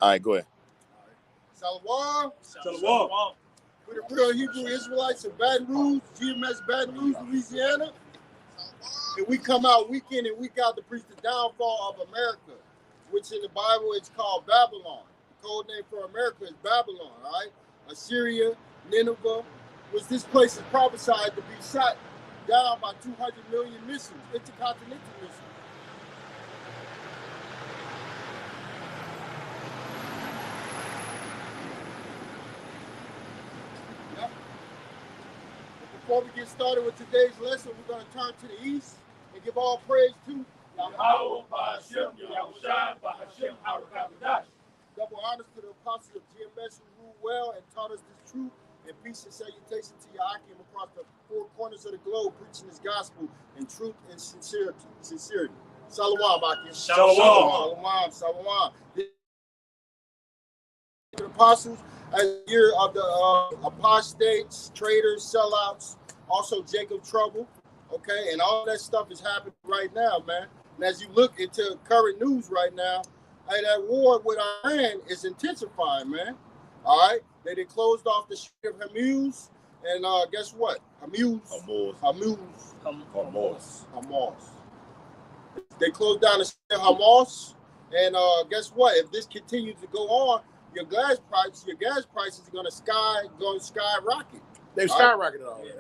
All right, go ahead. Shalom. Shalom. We're the real Hebrew Israelites of Baton Rouge, GMS Baton Rouge, Louisiana. And we come out week in and week out to preach the downfall of America, which in the Bible is called Babylon. The code name for America is Babylon, all right? Assyria, Nineveh, which this place is prophesied to be shot down by 200 million missiles, intercontinental missiles. Yep. Before we get started with today's lesson, we're going to turn to the east and give all praise to Yahweh, Ba'ashem, Yahushua, Ba'ashem, Harakadash. double honors to the apostles of GMS who ruled well and taught us this truth, and peace and salutation to Yahakim across the four corners of the globe, preaching this gospel in truth and sincerity. Shalom, Akim. Shalom. Shalom. The apostles, as the year of the apostates, traitors, sellouts, also Jacob trouble, okay, and all that stuff is happening right now, man. And as you look into current news right now, that war with Iran is intensifying, man. All right, they closed off the Strait of Hormuz, and guess what? Hamas. They closed down the Strait of Hamas, and guess what? If this continues to go on, your gas prices are going to skyrocket. They've skyrocketed already.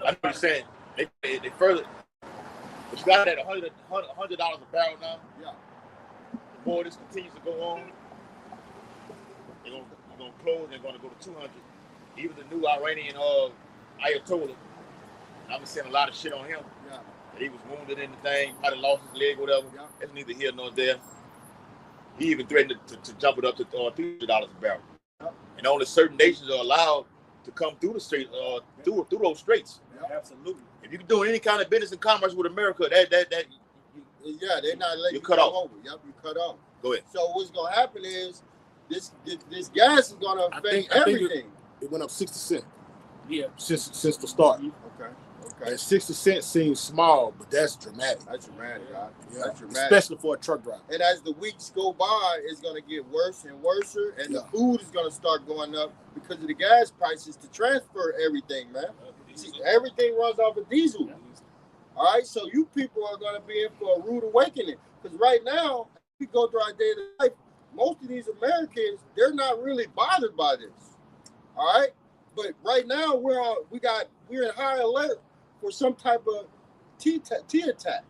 I know you're saying they further. But you got that $100 a barrel now. Yeah. The more this continues to go on, they're gonna close. They're gonna go to 200. Even the new Iranian Ayatollah, I've been seeing a lot of shit on him. Yeah. That he was wounded in the thing, might have lost his leg, whatever. Yeah. That's neither here nor there. He even threatened to jump it up to $300 a barrel. Yeah. And only certain nations are allowed to come through the strait, through those straits. Yeah. Absolutely. If you're doing any kind of business and commerce with America, they're not letting you cut come off. over. Yep, you cut off. Go ahead. So what's gonna happen is this gas is gonna affect everything. It went up 60 cents. Yeah. Since the start. Okay. And 60 cents seems small, but that's dramatic. That's dramatic, right? Yeah. That's dramatic. Especially for a truck driver. And as the weeks go by, it's gonna get worse and worse, and the food is gonna start going up because of the gas prices to transfer everything, man. See, everything runs off of diesel. All right, so you people are gonna be in for a rude awakening. Because right now, we go through our daily life. Most of these Americans, they're not really bothered by this. All right, but right now we're in high alert for some type of T attack.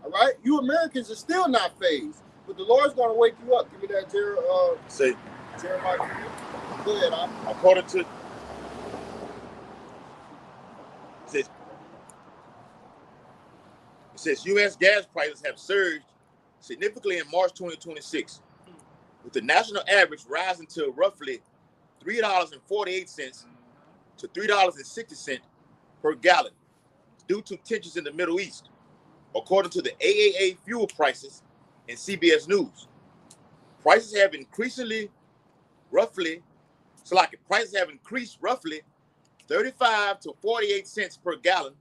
All right, you Americans are still not phased, but the Lord's gonna wake you up. Give me that, Jeremiah. Go ahead, according to it says U.S. gas prices have surged significantly in March 2026, with the national average rising to roughly $3.48 to $3.60 per gallon due to tensions in the Middle East, according to the AAA fuel prices and CBS News. Prices have increased roughly 35 to 48 cents per gallon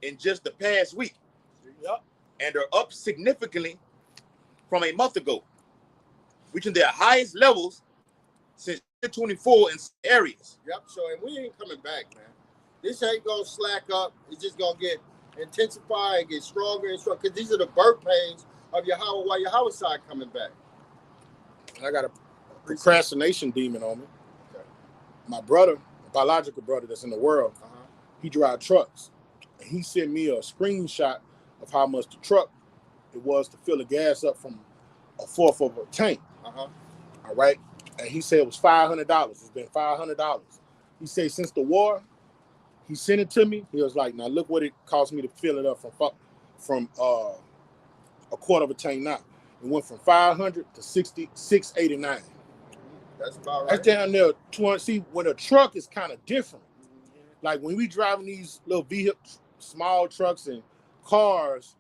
in just the past week. Yep. And are up significantly from a month ago, reaching their highest levels since 2024 in some areas. Yep. So, and we ain't coming back, man. This ain't gonna slack up. It's just gonna get intensify and get stronger and stronger. Because these are the birth pains of Yahweh while Yahweh side coming back. I got a procrastination demon on me. Okay. My brother, biological brother that's in the world, he drives trucks. And he sent me a screenshot of how much the truck it was to fill the gas up from a fourth of a tank. All right. And he said it was $500. It's been $500. He said since the war, he sent it to me. He was like, now look what it cost me to fill it up from a quarter of a tank now. It went from 500 to 689. That's about right. That's down there 200. See, when a truck is kind of different. Like when we driving these little vehicles, small trucks and cars,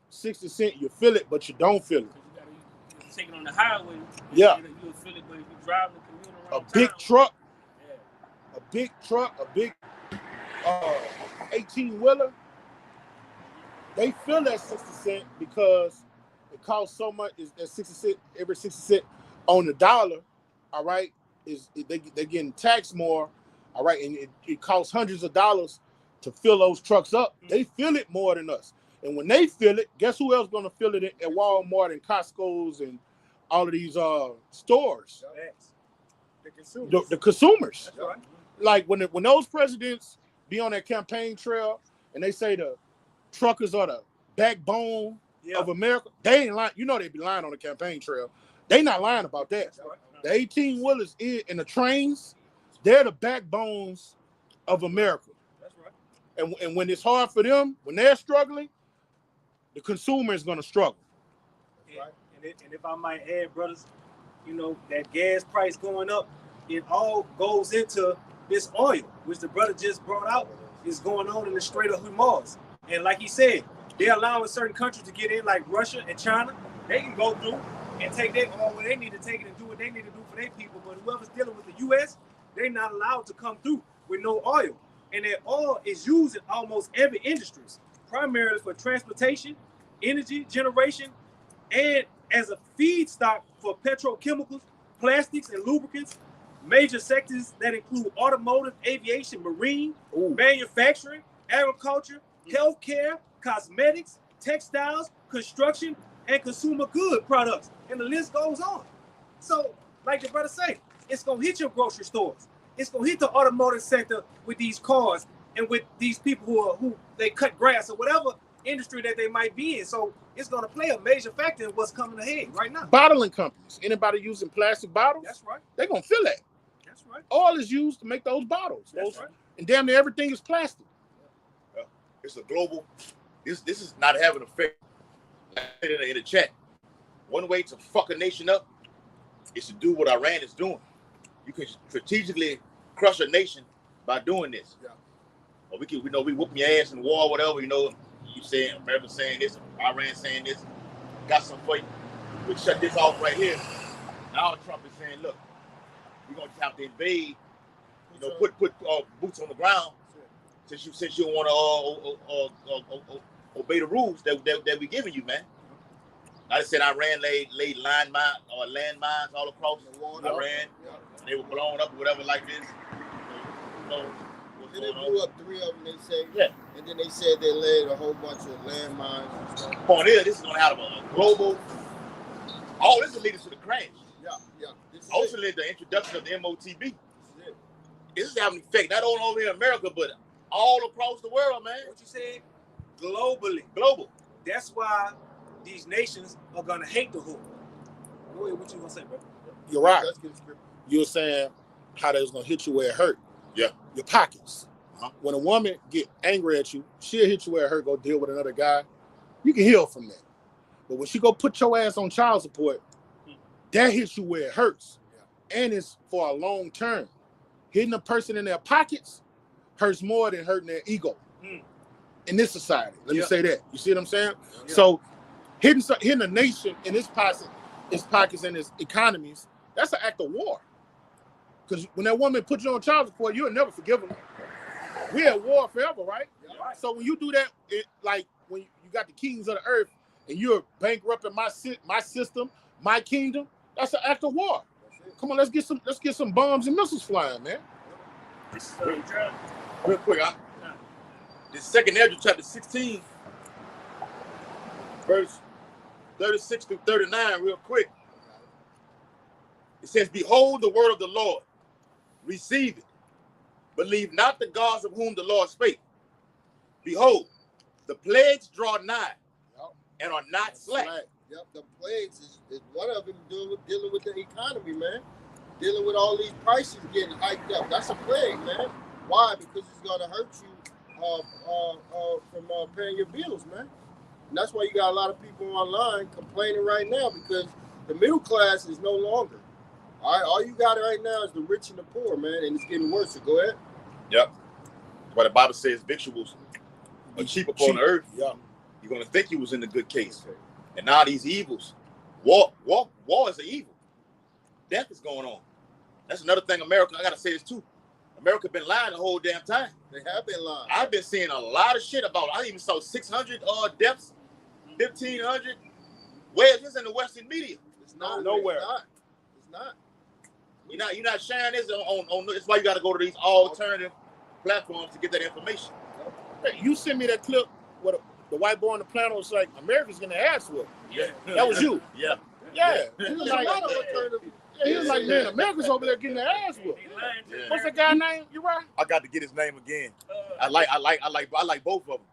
60 cents, you feel it, but you don't feel it. You take it on the highway. Yeah. You'll feel it, but if you drive the commuter around A big town, truck, yeah. a big 18-wheeler, they feel that 60 cents because it costs so much. Is that 60 cent every 60 cent on the dollar? All right, they're getting taxed more. All right, and it costs hundreds of dollars to fill those trucks up. They feel it more than us. And when they feel it, guess who else going to feel it at Walmart and Costco's and all of these stores? The consumers. The consumers. That's right. Like when those presidents be on that campaign trail and they say the truckers are the backbone of America, they ain't lying. You know they be lying on the campaign trail. They not lying about that. Right. The 18-wheelers and the trains, they're the backbones of America. That's right. And when it's hard for them, when they're struggling, the consumer is going to struggle. Right. And if I might add, brothers, you know, that gas price going up, it all goes into this oil, which the brother just brought out, is going on in the Strait of Hormuz. And like he said, they're allowing certain countries to get in, like Russia and China. They can go through and take their oil where they need to take it and do what they need to do for their people. But whoever's dealing with the U.S., they're not allowed to come through with no oil. And that oil is used in almost every industry, primarily for transportation, energy generation, and as a feedstock for petrochemicals, plastics, and lubricants. Major sectors that include automotive, aviation, marine, manufacturing, agriculture, healthcare, cosmetics, textiles, construction, and consumer good products. And the list goes on. So, like the brother say, it's going to hit your grocery stores. It's going to hit the automotive sector with these cars and with these people who they cut grass or whatever industry that they might be in. So it's going to play a major factor in what's coming ahead right now. Bottling companies, anybody using plastic bottles, That's right. they're going to feel that. That's right. Oil is used to make those bottles. That's right. And damn near everything is plastic. It's a global. This is not having an effect. In the chat, one way to fuck a nation up is to do what Iran is doing. You can strategically crush a nation by doing this. Yeah. Or we whooping your ass in war, whatever. You know, you saying America saying this, Iran saying this. Got some for you. We shut this off right here. Now Trump is saying, look, we're gonna have to invade. You know, put boots on the ground since you don't want to obey the rules that we giving you, man. I just said Iran laid landmines all across Iran. They were blown up or whatever like this. Then they blew up 3 of them, they say. And then they said they laid a whole bunch of landmines and stuff. Point is, this is going to have a global. All this will lead us to the crash. Yeah. Ultimately, the introduction of the MOTB. This is having an effect not only over here in America, but all across the world, man. What you said? Globally. Global. That's why these nations are going to hate the whole. Go ahead, what you going to say, bro? You're right. Let's get scripted. You were saying how they was going to hit you where it hurt. Yeah. Your pockets. When a woman get angry at you, she'll hit you where it hurt, go deal with another guy. You can heal from that. But when she go put your ass on child support, that hits you where it hurts. And it's for a long term. Hitting a person in their pockets hurts more than hurting their ego. In this society. Let me say that. You see what I'm saying? Yeah. So hitting a nation in its pockets and its economies, that's an act of war. Because when that woman put you on child support, you'll never forgive her. We're at war forever, right? Yeah. So when you do that, like when you got the kings of the earth and you're bankrupting my system, my kingdom, that's an act of war. Come on, let's get some bombs and missiles flying, man. Real quick, this second Ezra chapter 16, verse 36 through 39, real quick. It says, behold the word of the Lord, receive it. Believe not the gods of whom the Lord spake. Behold, the plagues draw nigh and are not slack. Yep, the plagues is one of them dealing with the economy, man. Dealing with all these prices getting hiked up. That's a plague, man. Why? Because it's going to hurt you from paying your bills, man. And that's why you got a lot of people online complaining right now because the middle class is no longer. All right, all you got right now is the rich and the poor, man, and it's getting worse. So go ahead. Yep. But the Bible says victuals are cheap upon the earth. Yeah. You're going to think you was in the good case. Okay. And now these evils, war is an evil. Death is going on. That's another thing America, I got to say this too. America been lying the whole damn time. They have been lying. I've been seeing a lot of shit about, I even saw 600 deaths, 1,500. Where is this in the Western media? It's not Nowhere. It's not. You're not sharing this on. That's why you got to go to these alternative platforms to get that information. Hey, you sent me that clip where the white boy on the planet was like, America's getting their ass whooped. Yeah. That was you. Yeah. Yeah. He was There's like, a lot of alternative. he was like, man, America's over there getting their ass whooped. Yeah. What's the guy's name? You right? I got to get his name again. I like both of them.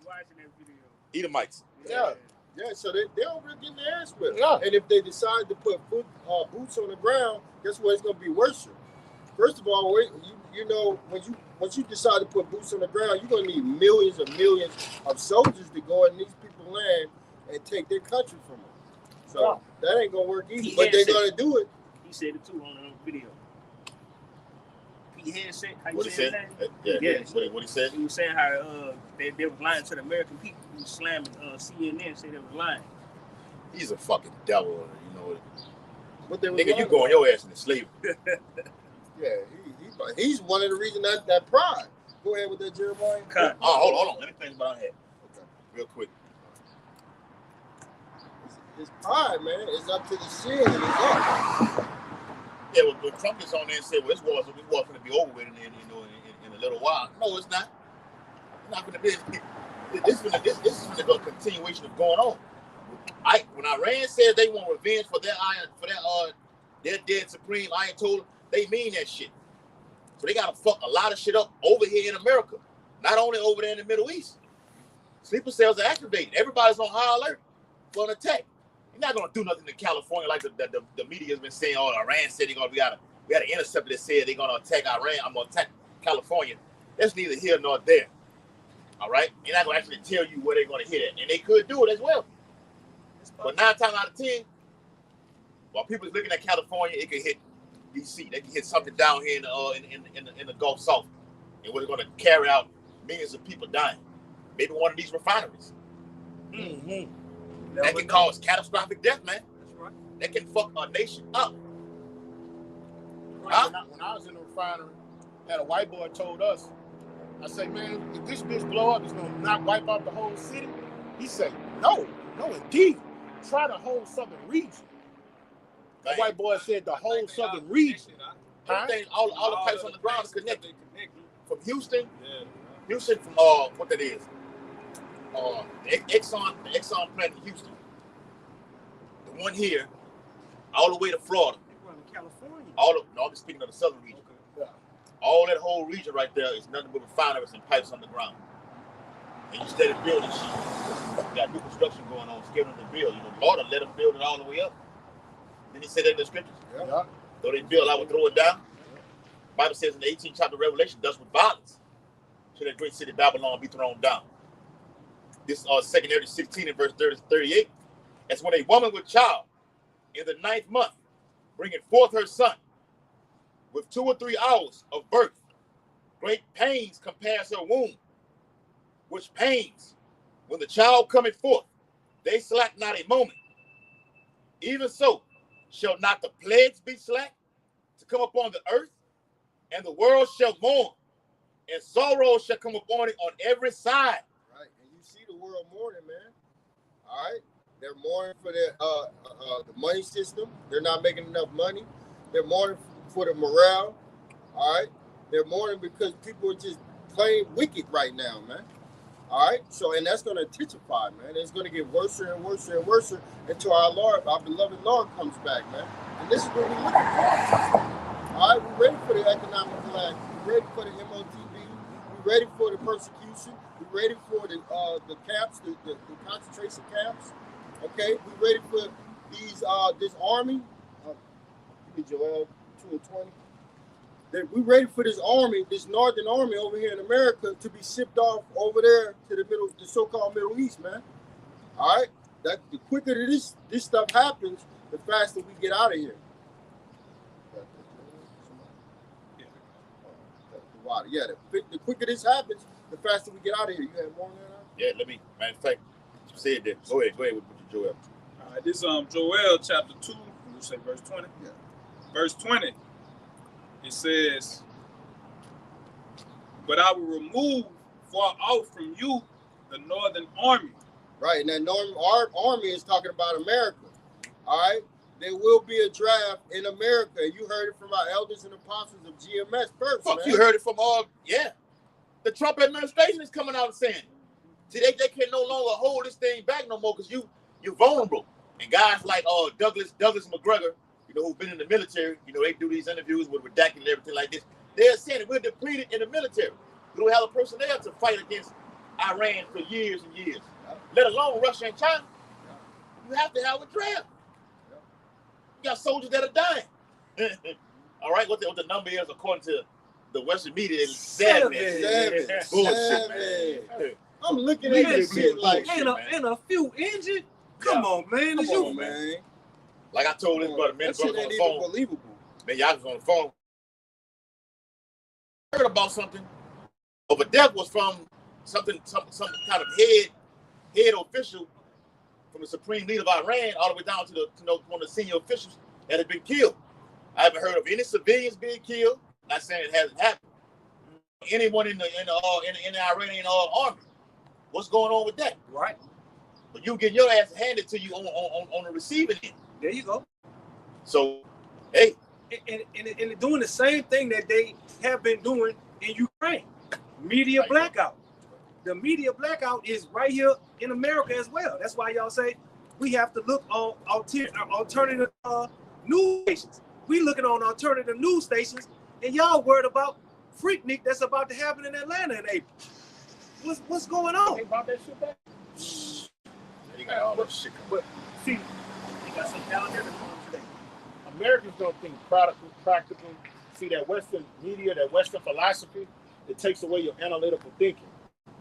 Watching that video. Edomites. Yeah. Yeah, so they're over there getting their ass whipped. Yeah. And if they decide to put boots on the ground, guess what? It's going to be worse. First of all, you know, once you decide to put boots on the ground, you're going to need millions and millions of soldiers to go in these people's land and take their country from them. So that ain't going to work either. But they're going to do it. He said it too on the video. Pete Head said, how you What he say said? his name? Yeah. What he said? He was saying how they was lying to the American people. He was slamming CNN, say they was lying. He's a fucking devil, you know. But they was Nigga, you lying. going your ass into slavery. Yeah, he's one of the reasons that pride. Go ahead with that, Jeremiah. Cut. Oh, hold on. Let me finish what I had. Okay. Real quick. His pride, man, is up to the ceiling. It's up. Yeah, well, Trump is on there and said, well, this war's going to be over with in a little while. No, it's not. It's not going to be. This is a continuation of going on. When Iran says they want revenge for their dead supreme Ayatollah, they mean that shit. So they got to fuck a lot of shit up over here in America, not only over there in the Middle East. Sleeper cells are activated. Everybody's on high alert for an attack. You're not gonna do nothing in California like the media has been saying. Oh, Iran said we got an interceptor that said they're gonna attack Iran. I'm gonna attack California. That's neither here nor there. All right, they're not gonna actually tell you where they're gonna hit it, and they could do it as well. But 9 times out of 10, while people is looking at California, it could hit DC. They can hit something down here in the Gulf South, and we're gonna carry out millions of people dying. Maybe one of these refineries. Mm-hmm. That can cause catastrophic death, man. That's right. That can fuck a nation up. Right. When I was in the refinery, had a white boy told us, I said, man, if this bitch blow up, it's gonna not wipe out the whole city. He said, no, indeed. Try the whole southern region. The white boy said the whole southern region. Everything, all the pipes on the ground is connected. From Houston, from what that is. The Exxon plant in Houston. The one here, all the way to Florida. California. No, I'm speaking of the southern region. Yeah. All that whole region right there is nothing but refineries and pipes on the ground. And you started building shit. You got new construction going on, scared them to build. You know, the Lord let them build it all the way up. Then he said that in the scriptures. Yeah. Though they build, I would throw it down. The Bible says in the 18th chapter of Revelation, thus with violence should that great city Babylon be thrown down. This 2 Timothy 16 and verse 38. As when a woman with child in the 9th month bringing forth her son with 2 or 3 hours of birth, great pains compares her womb, which pains when the child cometh forth, they slack not a moment. Even so, shall not the plagues be slack to come upon the earth, and the world shall mourn, and sorrow shall come upon it on every side. Right, and you see the world mourning, man. All right, they're mourning for their the money system. They're not making enough money. They're mourning for the morale. All right, they're mourning because people are just plain wicked right now, man. All right, so and that's going to intensify, man. It's going to get worse and worse and worse until our beloved Lord comes back, man. And this is what we're looking for. All right, we're ready for the economic collapse. We're ready for the MOTB. We're ready for the persecution. We're ready for the camps, the concentration camps. Okay, we're ready for these this army. Give me Joel 2:20. We're ready for this army, this northern army over here in America, to be shipped off over there to the so-called Middle East, man. All right, the quicker this stuff happens, the faster we get out of here. Yeah, the quicker this happens, the faster we get out of here. You have more on that? Yeah, let me. Matter of fact, you said that. Go ahead with your Joel. All right, this Joel chapter 2. You say verse 20. Yeah. Verse 20. It says, "But I will remove far off from you the northern army, Right, and that our army is talking about America. All right, there will be a draft in America. You heard it from our elders and apostles of GMS first. Fuck, man. you heard it from all. Yeah, the Trump administration is coming out and saying it. See, they can no longer hold this thing back no more because you're vulnerable. And guys like Douglas McGregor, you know, who've been in the military, you know, they do these interviews with redacted and everything like this. They're saying that we're depleted in the military. We don't have the personnel to fight against Iran for years and years, let alone Russia and China. You have to have a draft. You got soldiers that are dying. All right, what the number is according to the Western media is 7. Bullshit, man. I'm looking at this shit like and a few injured. Come on, man. Come on, man. Like I told this brother, man, that shit ain't even believable. Man, y'all was on the phone. I heard about something. Of a death was from some kind of head official from the supreme leader of Iran all the way down to one of the senior officials that had been killed. I haven't heard of any civilians being killed. Not saying it hasn't happened. Anyone in the Iranian army. What's going on with that? Right. But you get your ass handed to you on the receiving end. There you go. So, hey. And they're doing the same thing that they have been doing in Ukraine. Media blackout. The media blackout is right here in America as well. That's why y'all say we have to look on alternative news stations. We looking on alternative news stations, and y'all worried about Freaknik that's about to happen in Atlanta in April. What's going on? They brought that shit back. You got all that shit. But see, You got some down there today. Americans don't think practical. See, that Western media, that Western philosophy, it takes away your analytical thinking.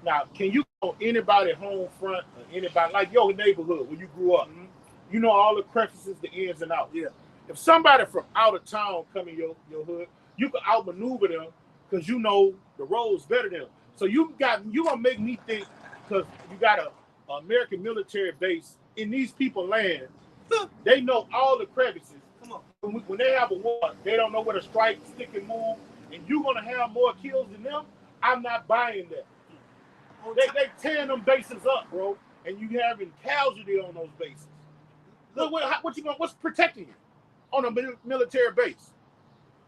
Now, can you go anybody home front or anybody like your neighborhood where you grew up? Mm-hmm. You know all the crevices, the ins and outs. Yeah. If somebody from out of town come in your hood, you can outmaneuver them because you know the roads better than them. So you gonna make me think because you got a American military base in these people's land. They know all the crevices. Come on. When they have a war, they don't know where to strike, stick, and move, and you're gonna have more kills than them. I'm not buying that. They tearing them bases up, bro, and you having casualty on those bases. Look, what's protecting you on a military base?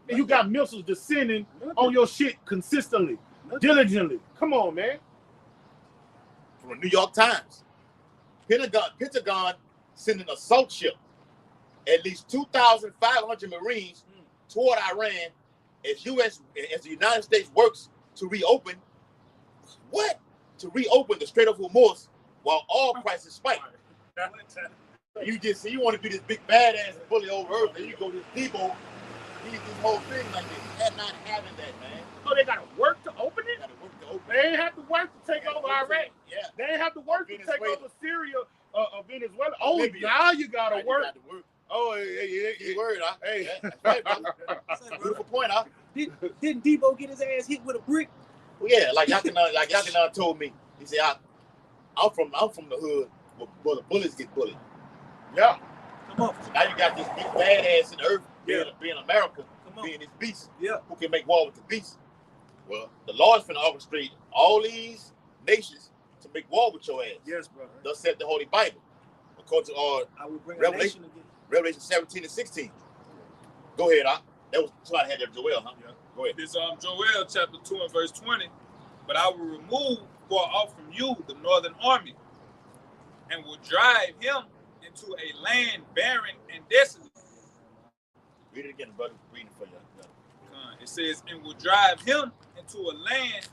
And you got missiles descending on your shit consistently, diligently. Come on, man. From the New York Times, Pentagon sent an assault ship, at least 2,500 Marines toward Iran as the United States works to reopen. What? To reopen the Strait of Hormuz while oil prices spike. You want to be this big badass and bully over Earth, and you go to this Debo, this whole thing like this. They're not having that, man. So they got to work to open it? They ain't have to work to take over Iraq. Yeah. They ain't have to work to take over Syria or Venezuela. Oh, Libya. now you got to work. Oh, Hey, word, huh? Hey. Yeah, that's right, brother. Beautiful point, huh? Didn't Debo get his ass hit with a brick? Well, yeah, like Yakinan told me. He said, I'm from the hood where the bullets get bullied. Yeah. Come on. So now you got this big badass in the earth being America, being this beast who can make war with the beast. Well, the Lord's finna orchestrate all these nations to make war with your ass. Yes, brother. Thus said the Holy Bible. According to I will bring Revelation 17 and 16. Go ahead, that was somebody had that Joel, huh? Yeah. Go ahead. This Joel chapter 2 and verse 20. But I will remove far off from you the northern army, and will drive him into a land barren and desolate. Read it again, brother. Read it for you. It says, and will drive him into a land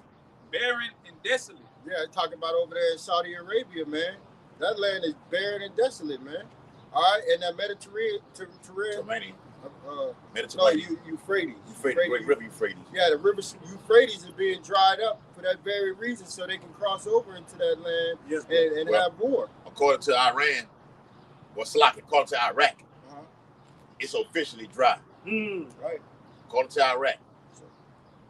barren and desolate. Yeah, talking about over there in Saudi Arabia, man. That land is barren and desolate, man. All right, and that Mediterranean. Euphrates. Great River Euphrates. Yeah, the river Euphrates is being dried up for that very reason, so they can cross over into that land and have war. According to Iran, according to Iraq, it's officially dry. Right. According to Iraq.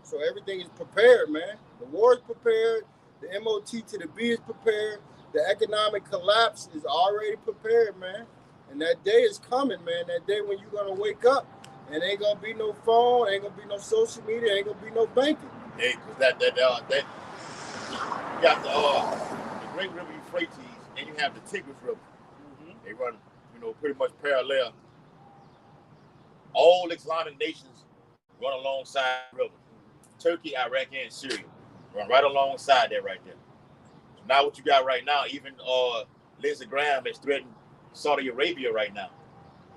So everything is prepared, man. The war is prepared. The MOT to the B is prepared. The economic collapse is already prepared, man. And that day is coming, man. That day when you're gonna wake up and ain't gonna be no phone, ain't gonna be no social media, ain't gonna be no banking. Yeah, because that you got the Great River Euphrates and you have the Tigris River. They run, pretty much parallel. All Islamic nations run alongside the river. Turkey, Iraq, and Syria run right alongside that right there. So now what you got right now, even Lindsey Graham has threatened Saudi Arabia right now,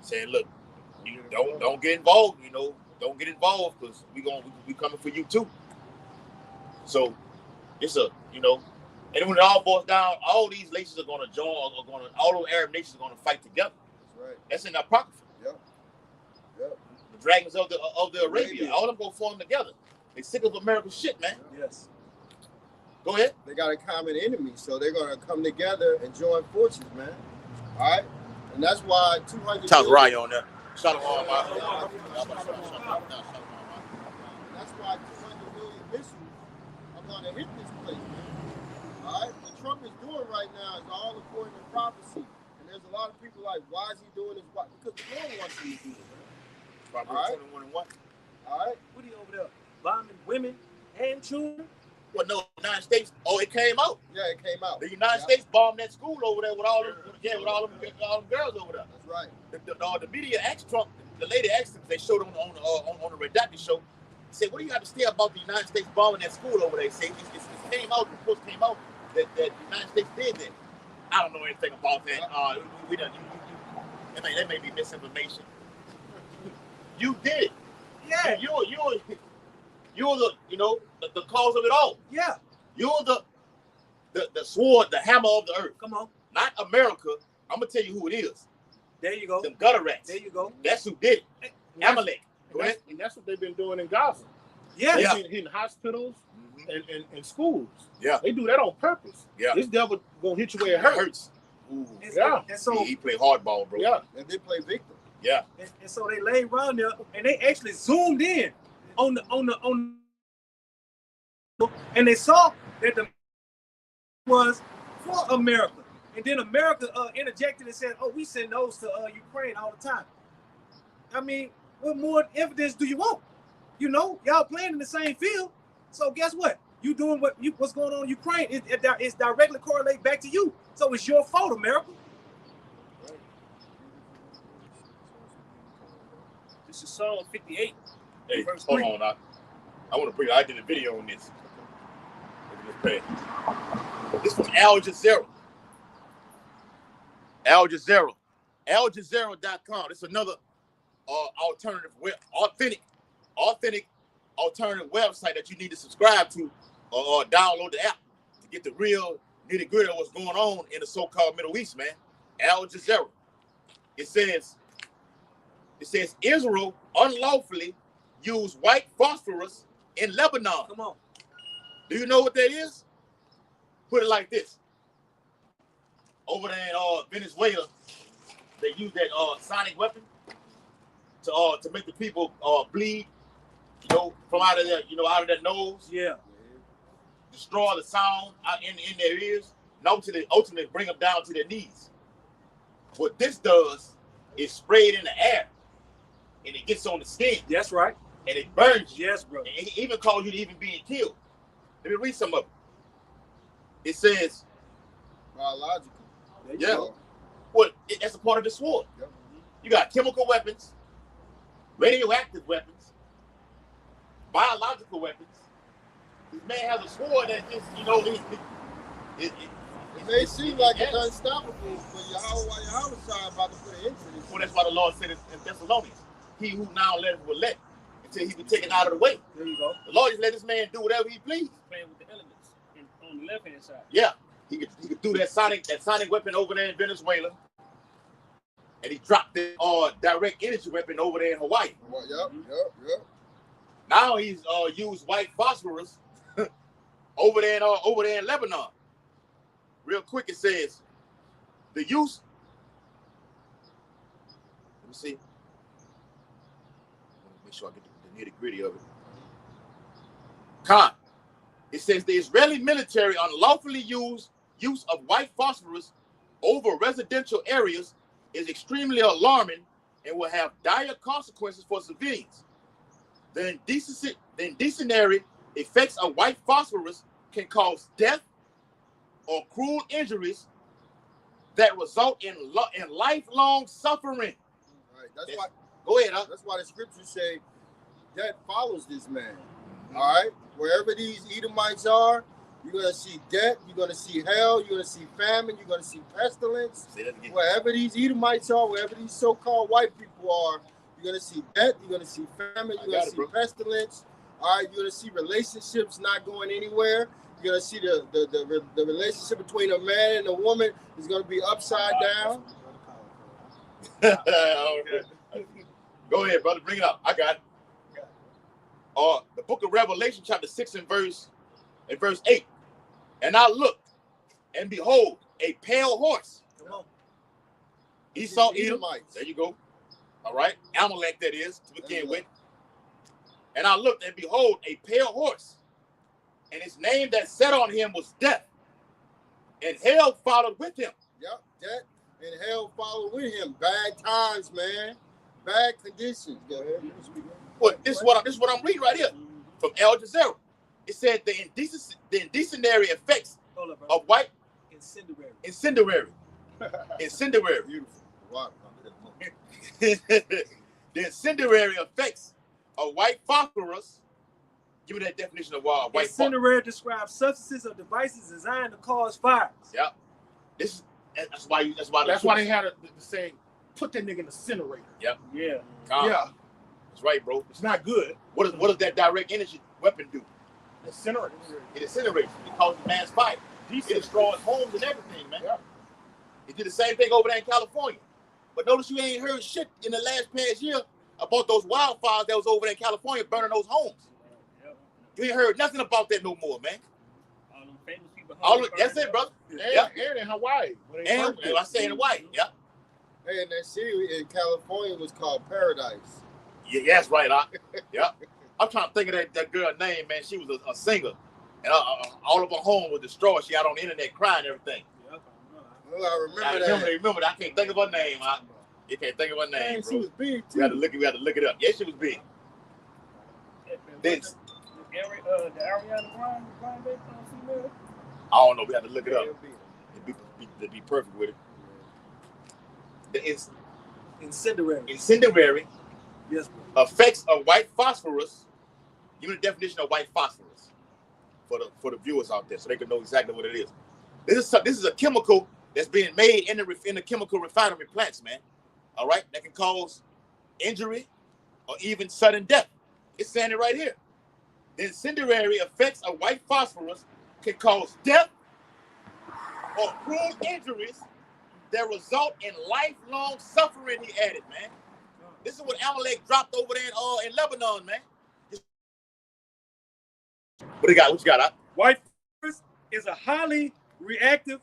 saying, "Look, you don't get involved. Don't get involved because we coming for you too." So it's and when it all boils down, all these nations are going to join, all those Arab nations are going to fight together. That's right. That's in the Apocrypha. Yep. The dragons of the Arabia, all of them go form together. They sick of American shit, man. Yes. Go ahead. They got a common enemy, so they're going to come together and join forces, man. All right? And that's why 200 Talk million... Ryan on that. Shalom, man. That's why 200 million missiles are going to hit this place, man. All right? What Trump is doing right now is all according to prophecy. And there's a lot of people like, why is he doing this? Why? Because the Lord wants him to do it, man. Proverbs 21 and 1. All right? What are you over there? Bombing women and children? Well, no, the United States. Oh, it came out. Yeah, it came out. The United States bombed that school over there with all them girls over there. That's right. The media asked Trump. The lady asked him. They showed him on the Redacted show. Said, "What do you have to say about the United States bombing that school over there?" Say, it came out. The reports came out that the United States did that. I don't know anything about that. We done. That may be misinformation. You did it. Yeah. You're the cause of it all. Yeah. You're the sword, the hammer of the earth. Come on. Not America. I'm gonna tell you who it is. There you go. Them gutter rats. There you go. That's who did it. Amalek. And that's what they've been doing in Gaza. Yeah. They've been hitting hospitals and schools. Yeah. They do that on purpose. Yeah. This devil gonna hit you where it It hurts. hurts. Ooh. Yeah. And so He play hardball, bro. Yeah. And they play victim. Yeah. and so they laid around there and they actually zoomed in on and they saw that the was for America. And then America interjected and said, "Oh, we send those to Ukraine all the time." I mean, what more evidence do you want? Y'all playing in the same field. So guess what? You doing what's going on in Ukraine? It's directly correlate back to you. So it's your fault, America. This is Psalm 58. Hey, Verse hold 3. on. I want to bring. I did a video on this. Look at this page. This from Al Jazeera. Al Jazeera. AlJazeera.com. It's another alternative, authentic alternative website that you need to subscribe to or download the app to get the real nitty gritty of what's going on in the so-called Middle East, man. Al Jazeera. It says Israel unlawfully used white phosphorus in Lebanon. Come on. Do you know what that is? Put it like this. Over there in Venezuela, they use that sonic weapon to make the people bleed, from out of their nose. Yeah. Destroy the sound in their ears, and ultimately bring them down to their knees. What this does is spray it in the air, and it gets on the skin, That's right. and it burns you. Yes, bro. And it even cause you to even being killed. Let me read some of it. It says, Biological. There you yeah, go. that's a part of the sword. Yep. You got chemical weapons, radioactive weapons, biological weapons. This man has a sword that just, It may seem like it's unstoppable, but Yahweh about to put an end to this. Well, that's why the Lord said in Thessalonians, he who now let will let until he be taken out of the way. There you go. The Lord just let this man do whatever he please. Playing with the elements on the left hand side. Yeah, he could do that sonic weapon over there in Venezuela, and he dropped the direct energy weapon over there in Hawaii. Yep. Now he's used white phosphorus over there in Lebanon. Real quick, it says the use. Let me see. Make sure I get the nitty gritty of it. Khan. It says the Israeli military unlawfully use of white phosphorus over residential areas is extremely alarming and will have dire consequences for civilians. The incendiary effects of white phosphorus can cause death or cruel injuries that result in lifelong suffering. Right. That's why. Go ahead, huh? That's why the scriptures say death follows this man. All right. Wherever these Edomites are, you're gonna see death. You're gonna see hell. You're gonna see famine. You're gonna see pestilence. Say that again. Wherever these Edomites are, wherever these so-called white people are, you're gonna see death. You're gonna see famine. You're gonna see pestilence. All right. You're gonna see relationships not going anywhere. You're gonna see the relationship between a man and a woman is gonna be upside down. Go ahead, brother. Bring it up. I got it. The book of Revelation, chapter 6 and verse 8. And I looked, and behold, a pale horse. Come on. Esau, Edom. Edomites. There you go. All right. Amalek, that is, to begin with. And I looked, and behold, a pale horse. And his name that sat on him was Death. And hell followed with him. Yep, death and hell followed with him. Bad times, man. Bad conditions. Go ahead. Well, this is what I'm reading right here from Al Jazeera. It said the incendiary effects of white incendiary. Beautiful. Wow. The incendiary effects of white phosphorus. Give me that definition of white phosphorus. Incendiary describes substances or devices designed to cause fires. Yeah. That's why they had to say, put that nigga in the incinerator. Yep. Yeah. Yeah. That's right, bro. It's not good. What does that direct energy weapon do? Incinerate. It incinerates. It causes mass fire. It destroys homes and everything, man. Yeah. It did the same thing over there in California. But notice you ain't heard shit in the past year about those wildfires that was over there in California burning those homes. You ain't heard nothing about that no more, man. All them famous people. That's it, brother. And in Hawaii. And I say in Hawaii, yeah. Hey, and that city in California was called Paradise. Yeah, that's right. Yeah. I'm trying to think of that girl's name, man. She was a singer. And all of her home was destroyed. She out on the internet crying and everything. Oh, I remember that. I can't think of her name. You can't think of her name, Man, bro. she was big, too. We had to look it up. Yeah, she was big. Then, The Ariana Grande female? I don't know. We had to look it up. To be perfect with it. The incendiary Yes, bro. effects of white phosphorus. Give me the definition of white phosphorus for the viewers out there, so they can know exactly what it is. This is a chemical that's being made in the chemical refinery plants, man. All right, that can cause injury or even sudden death. It's saying it right here. The incendiary effects of white phosphorus can cause death or cruel injuries that result in lifelong suffering, he added, man. This is what Amalek dropped over there in Lebanon, man. What you got? White phosphorus is a highly reactive,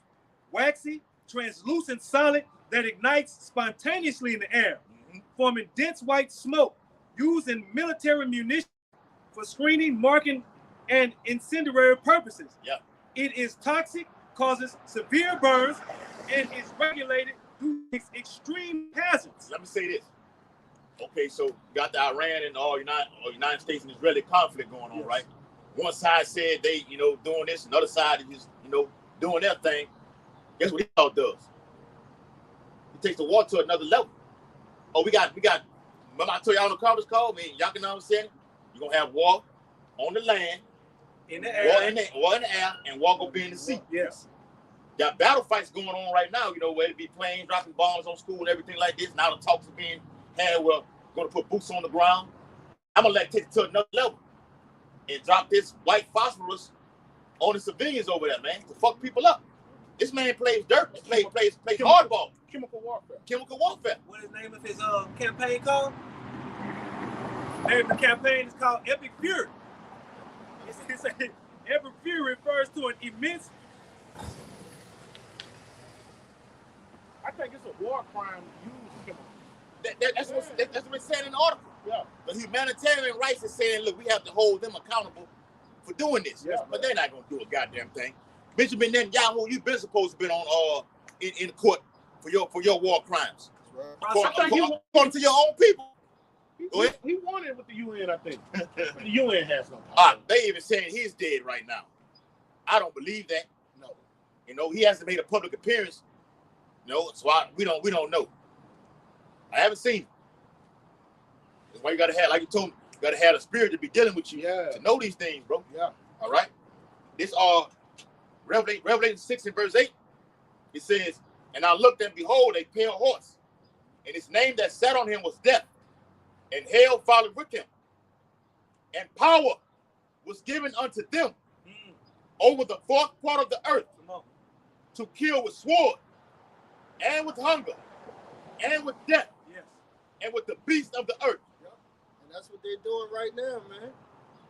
waxy, translucent solid that ignites spontaneously in the air, forming dense white smoke used in military munitions for screening, marking, and incendiary purposes. Yep. It is toxic, causes severe burns, and is regulated due to its extreme hazards. Let me say this. Okay, so you got the Iran and United States and Israeli conflict going on, right? One side said they, doing this, another side is just, doing their thing. Guess what he all does? He takes the war to another level. Oh, we got. Remember I told y'all on the conference call, man. Y'all can understand it. You're gonna have war on the land, in the air, war in the air, and war gonna be in the sea. Yes. Got battle fights going on right now. Where it be planes dropping bombs on school and everything like this. Now the talks are being had. We're gonna put boots on the ground. I'm gonna take it to another level and drop this white phosphorus on the civilians over there, man, to fuck people up. This man plays dirt. He plays hardball. Chemical warfare. What is the name of his campaign called? The name of the campaign is called Epic Fury. It's Epic Fury refers to an immense. I think it's a war crime to use chemical. That's what it's saying in the article. Yeah. The humanitarian rights is saying, look, we have to hold them accountable for doing this. Yeah. But they're not going to do a goddamn thing. Benjamin Netanyahu, you've been supposed to be on in court for your war crimes. According to your own people. He won it with the UN, I think. The UN has no power. They even saying he's dead right now. I don't believe that. No. He hasn't made a public appearance No, that's why we don't know. I haven't seen it. That's why you gotta have, like you told me, you gotta have a spirit to be dealing with you to know these things, bro. Yeah. All right. This Revelation 6 and verse 8. It says, and I looked and behold a pale horse, and his name that sat on him was Death, and hell followed with him, and power was given unto them over the fourth part of the earth to kill with sword, and with hunger, and with death, and with the beasts of the earth. Yep. And that's what they're doing right now, man.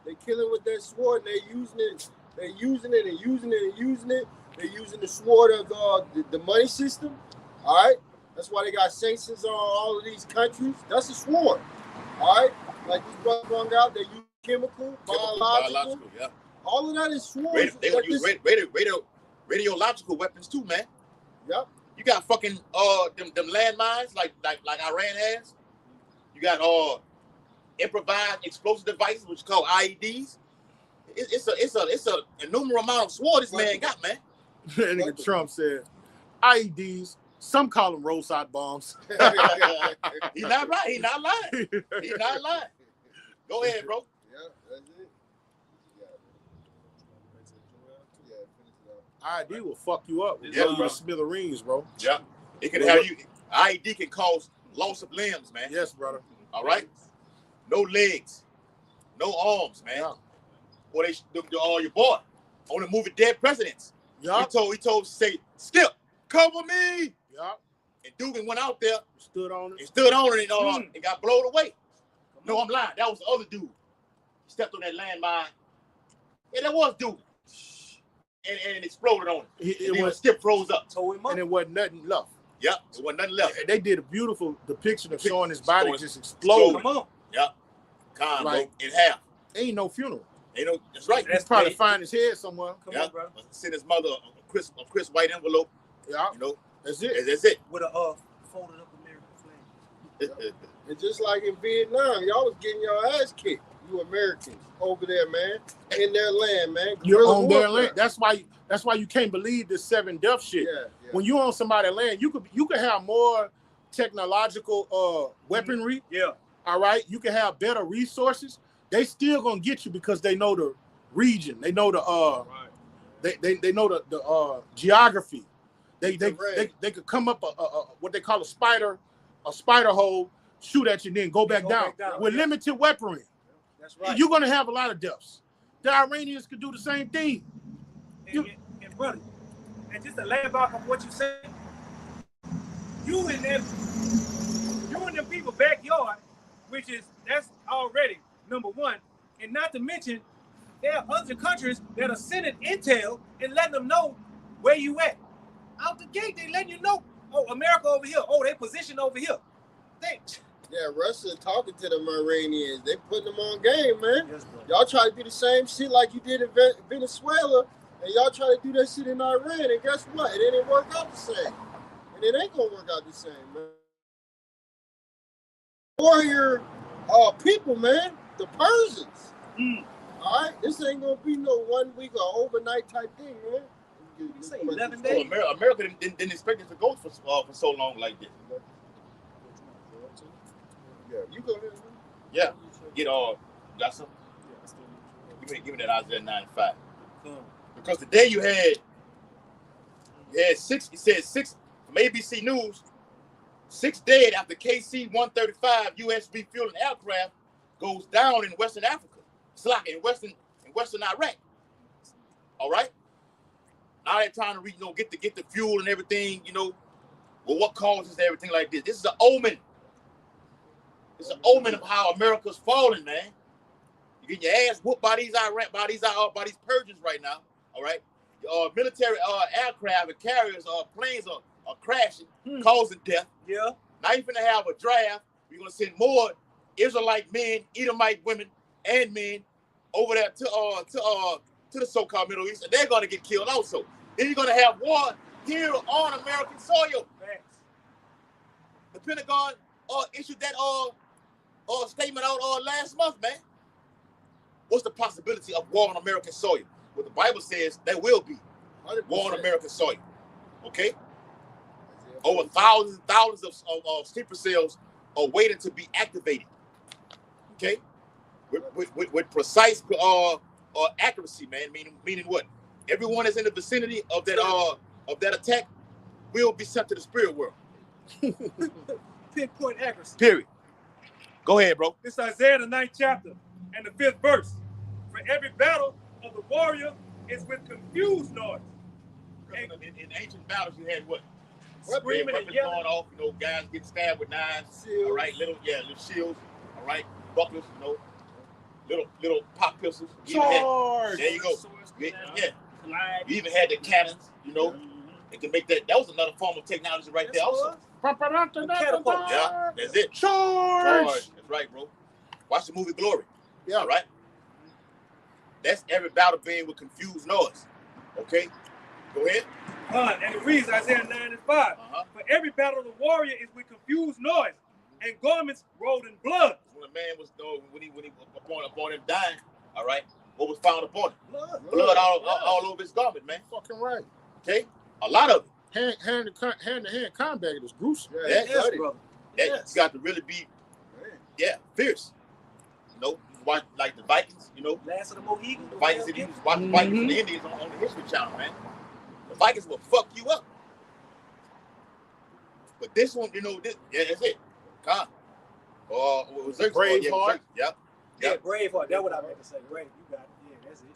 They killing with that sword, and they're using it. They're using it and using it and using it. They're using the sword of the money system. All right. That's why they got sanctions on all of these countries. That's a sword. All right. Like this brother brought out, they use chemical, biological. Yeah. All of that is swords. They gonna use radiological weapons too, man. Yep. You got fucking them landmines like Iran has. You got improvised explosive devices, which is called IEDs. It's a innumerable amount of sword this man got, man. That nigga Trump said IEDs. Some call them roadside bombs. He's not right. He's not lying. He's not lying. Go ahead, bro. Yeah, that's it. IED will fuck you up. Yeah, You bro. smithereens, bro. Yeah. It can have you. IED can cause loss of limbs, man. Yes, brother. All right. No legs, no arms, man. Yeah. Or they your boy on the movie Dead Presidents. Yeah. He told say, Skip, cover me. Yeah. And Dugan went out there Stood on and it. stood on it and got blown away. No, I'm lying. That was the other dude. He stepped on that landmine. Yeah, that was Dugan. And it exploded on him. It was Skip froze up. And it wasn't nothing left. Yep, there wasn't nothing left. They did a beautiful depiction of showing his body just explode. Come on. Yep. Con, Like- bro, in half. Ain't no funeral. You know, that's right. He's probably find his head somewhere. Come Yeah. on, bro. Send his mother a Chris white envelope. Yeah. You know, That's it. that's it. With a folded up American flag. And just like in Vietnam, y'all was getting your ass kicked. You Americans over there, man, in their land, man. You're Guerrilla on their warfare. land. That's why you can't believe this 7 death shit. Yeah. When you on somebody's land, you could have more technological weaponry. Yeah. All right, you can have better resources. They still gonna get you because they know the region. They know the they know the geography. They could come up a what they call a spider hole, shoot at you, and then go back down with limited weaponry. That's right. You're gonna have a lot of deaths. The Iranians could do the same thing. And brother, and just to land back on what you said, you in them people's backyard, that's already number one, and not to mention there are other countries that are sending intel and letting them know where you at. Out the gate, they letting you know, oh, America over here, oh, they positioned over here. Yeah, Russia talking to them Iranians. They putting them on game, man. Yes, bro. Y'all try to do the same shit like you did in Venezuela, and y'all try to do that shit in Iran, and guess what? It didn't work out the same. And it ain't gonna work out the same, man. Warrior people, man, the Persians. All right, this ain't gonna be no 1 week or overnight type thing, man. You say 11 So days? America didn't expect it to go for so long like this. Yeah, you go ahead, man. Yeah. Got some? Give me that Isaiah 9:5. Because today you had 6, it said 6 from ABC News, 6 dead after KC-135 USB fueling aircraft goes down in Western Africa. It's like in Western Iraq. All right? Now they're trying to get the fuel and everything, well, what causes everything like this? This is an omen. It's an omen of how America's falling, man. You get your ass whooped by these Persians right now. All right, military aircraft and carriers, planes are crashing, causing death. Yeah. Now you're gonna have a draft. You're gonna send more Israelite men, Edomite women, and men over there to the so-called Middle East, and they're gonna get killed also. Then you're gonna have war here on American soil. Thanks. The Pentagon issued that statement out last month, man. What's the possibility of war on American soil? Well, the Bible says there will be 100%. war on American soil. Okay? Isaiah Over thousands and thousands of sleeper cells are waiting to be activated. Okay, with precise accuracy, man. Meaning what? Everyone that's in the vicinity of that attack will be sent to the spirit world. Pinpoint accuracy. Period. Go ahead, bro. This is Isaiah the 9th chapter and the 5th verse. For every battle of the warrior is with confused noise. In ancient battles, you had what? Screaming and Weapons yelling. going off, guys getting stabbed with knives. Shields. All right, little shields. All right, bucklers, little pop pistols. Charge! There you go. Swords, Yeah. slide. You even had the cannons. It can make that. That was another form of technology right there, also. Catapult. Yeah, that's it. Charge! That's right, bro. Watch the movie Glory. Yeah. All right. That's every battle being with confused noise. Okay. Go ahead. And it reads Isaiah 9 and 5. For every battle of the warrior is with confused noise and garments rolled in blood. When a man was when he upon him dying, all right, what was found upon him? Blood all over his garment, man. Fucking right. Okay, a lot of it. Hand to hand combat is gruesome. Yeah, Yes, brother. That Yes. you got to really be, fierce. You watch like the Vikings. Last of the Mohegans. The Vikings. If you watch the Vikings and the Indians on the History Channel, man, the Vikings will fuck you up. But this one, that's it. Khan. Braveheart. Yep. Yeah, Braveheart. That's what I meant to say. Brave. You got it. Yeah, that's it.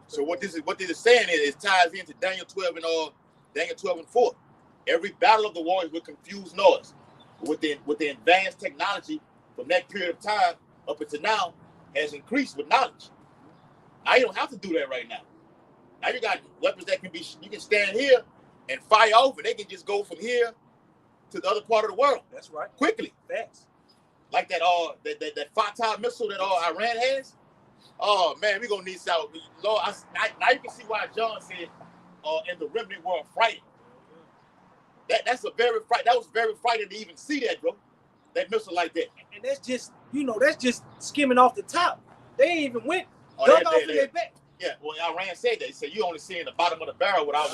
So what this is saying is it ties into Daniel 12 and 4. Every battle of the war is with confused noise. With the advanced technology from that period of time up until now has increased with knowledge. Now you don't have to do that right now. Now you got weapons that you can stand here and fire off, and they can just go from here to the other part of the world. That's right. Quickly. Facts. Like that Fatah missile that Iran has. Oh man, we're gonna need some. Lord, now you can see why John said in the remnant world frightened. That was very frightening to even see that, bro. That missile like that. And that's just, that's just skimming off the top. They ain't even went dug off in their back. Yeah, well, Iran said that. He said you only seeing the bottom of the barrel with our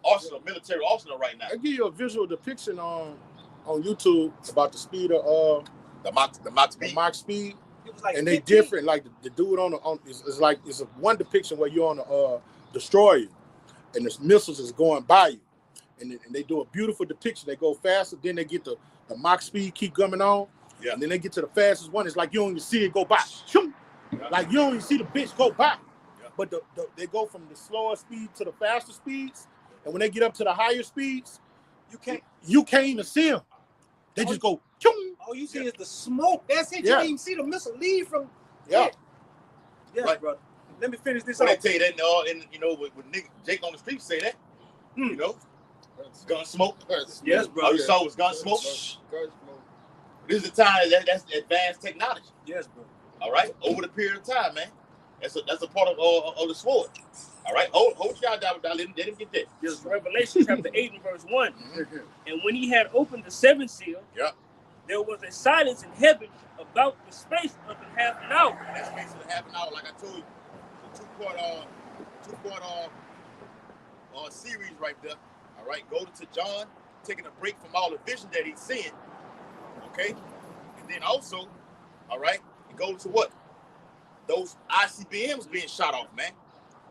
arsenal, military arsenal right now. I give you a visual depiction on YouTube about the speed of The Mach speed. the Mach speed, It was like and they 15. different. Like the dude it's a one depiction where you're on a destroyer, and the missiles is going by you, and they do a beautiful depiction. They go faster, then they get the Mach speed keep coming on, Yeah. and then they get to the fastest one. It's like you don't even see it go by. Shoom. Like you don't even see the bitch go by. Yeah. But they go from the slower speed to the faster speeds, and when they get up to the higher speeds, you can't even see them. They just go. Choom. All you see is the smoke. That's it. You Yeah. can't even see the missile leave from. Yeah. Yes, Right. brother. Let me finish this So they off. tell you that, and with Nick Jake on the street say that, gun smoke. Yes, bro. All you saw was gun smoke. This is the time that's advanced technology. Yes, bro. All right, over the period of time, man. That's a part of the sword. All right, hold y'all down. Let him get that. This is Revelation chapter 8 and verse 1. And when he had opened the seventh seal, there was a silence in heaven about the space of half an hour. That space of half an hour, like I told you, the two-part series right there. All right, go to John, taking a break from all the vision that he's seeing. Okay, and then also, all right, it goes to what? Those ICBMs being shot off, man.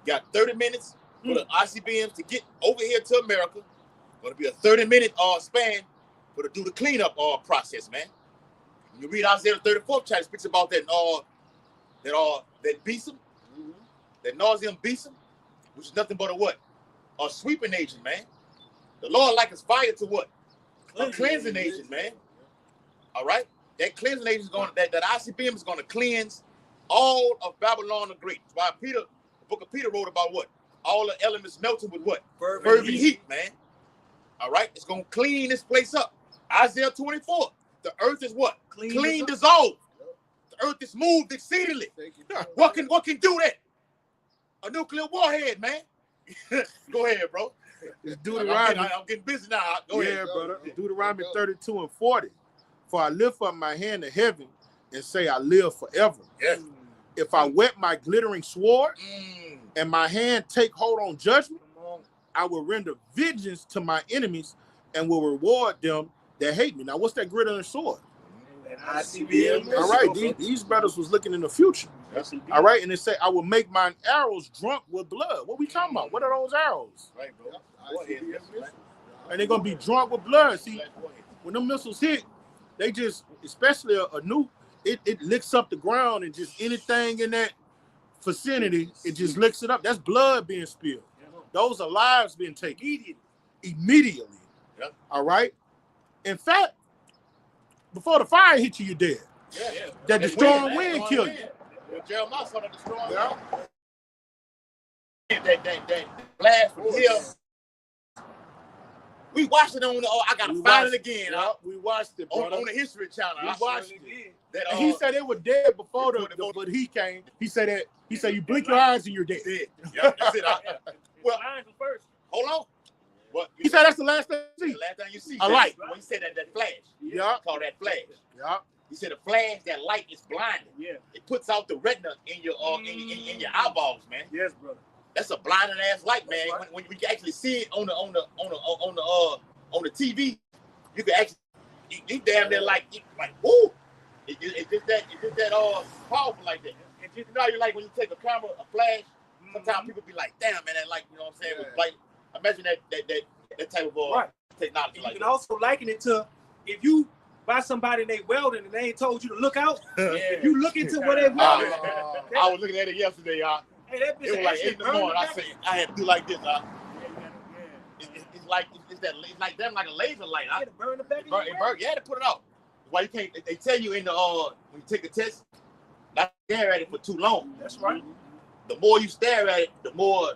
Got 30 minutes for the ICBMs to get over here to America. Going to be a 30-minute span for to do the cleanup process, man. When you read Isaiah 34th chapter, it speaks about that besom, that nauseum besom, which is nothing but a sweeping agent, man. The Lord likens fire to what? A cleansing agent, man. All right, that cleansing agent is that ICBM is going to cleanse all of Babylon the Great. That's why the book of Peter wrote about what? All the elements melting with what? Fervent heat, man. All right, it's going to clean this place up. Isaiah 24, the earth is what? Clean dissolved. The earth is moved exceedingly. What can do that? A nuclear warhead, man. Go ahead, bro. It's Deuteronomy. I'm getting busy now. Go ahead, brother. Deuteronomy 32 and 40. For I lift up my hand to heaven and say, I live forever. Yes. If I wet my glittering sword and my hand take hold on judgment, I will render vengeance to my enemies and will reward them that hate me. Now, what's that grid on the sword? ICBM. All right, these brothers was looking in the future. Yes, All right, and they say, I will make mine arrows drunk with blood. What we talking about? What are those arrows? Right, bro. And they're going to be drunk with blood. See, when them missiles hit, they just, especially a nuke, it licks up the ground and just anything in that vicinity, it just licks it up. That's blood being spilled. Those are lives being taken. Immediately. Yep. All right? In fact, before the fire hit you, you're dead. Yeah. That destroying wind kill you. Jeremiah saw that destroying wind. That blast from here. We watched it on the. I gotta find it again. We watched it, brother. On the History Channel. We watched it. That, And he said it was dead before but he came. He said you blink your eyes and you're dead. Yeah, that's it. Well, first. hold on. What He said that's the last thing you see. the last time you see A light. When he said that flash. Yeah. Call that flash. Yeah. He said a flash, that light is blinding. Yeah. It puts out the retina in your in your eyeballs, man. Yes, brother. That's a blinding ass light, man. When you can actually see it on the TV, you can actually you damn near like whoo. It's just that powerful like that. And you know, you like when you take a camera, a flash. Sometimes people be like, "Damn, man, that light." You know what I'm saying? Yeah. Like, imagine that type of technology. You like can that. also liken it to if you buy somebody and they welding and they ain't told you to look out. If you look into what they welding, I was looking at it yesterday, y'all. hey, that bitch It was like 8 in the morning. I said, I had to do like this, It's like like a laser light. You had to burn the back of your You had to put it out. Why you can't? They tell you in the when you take a test, not stare at it for too long. That's right. The more you stare at it, the more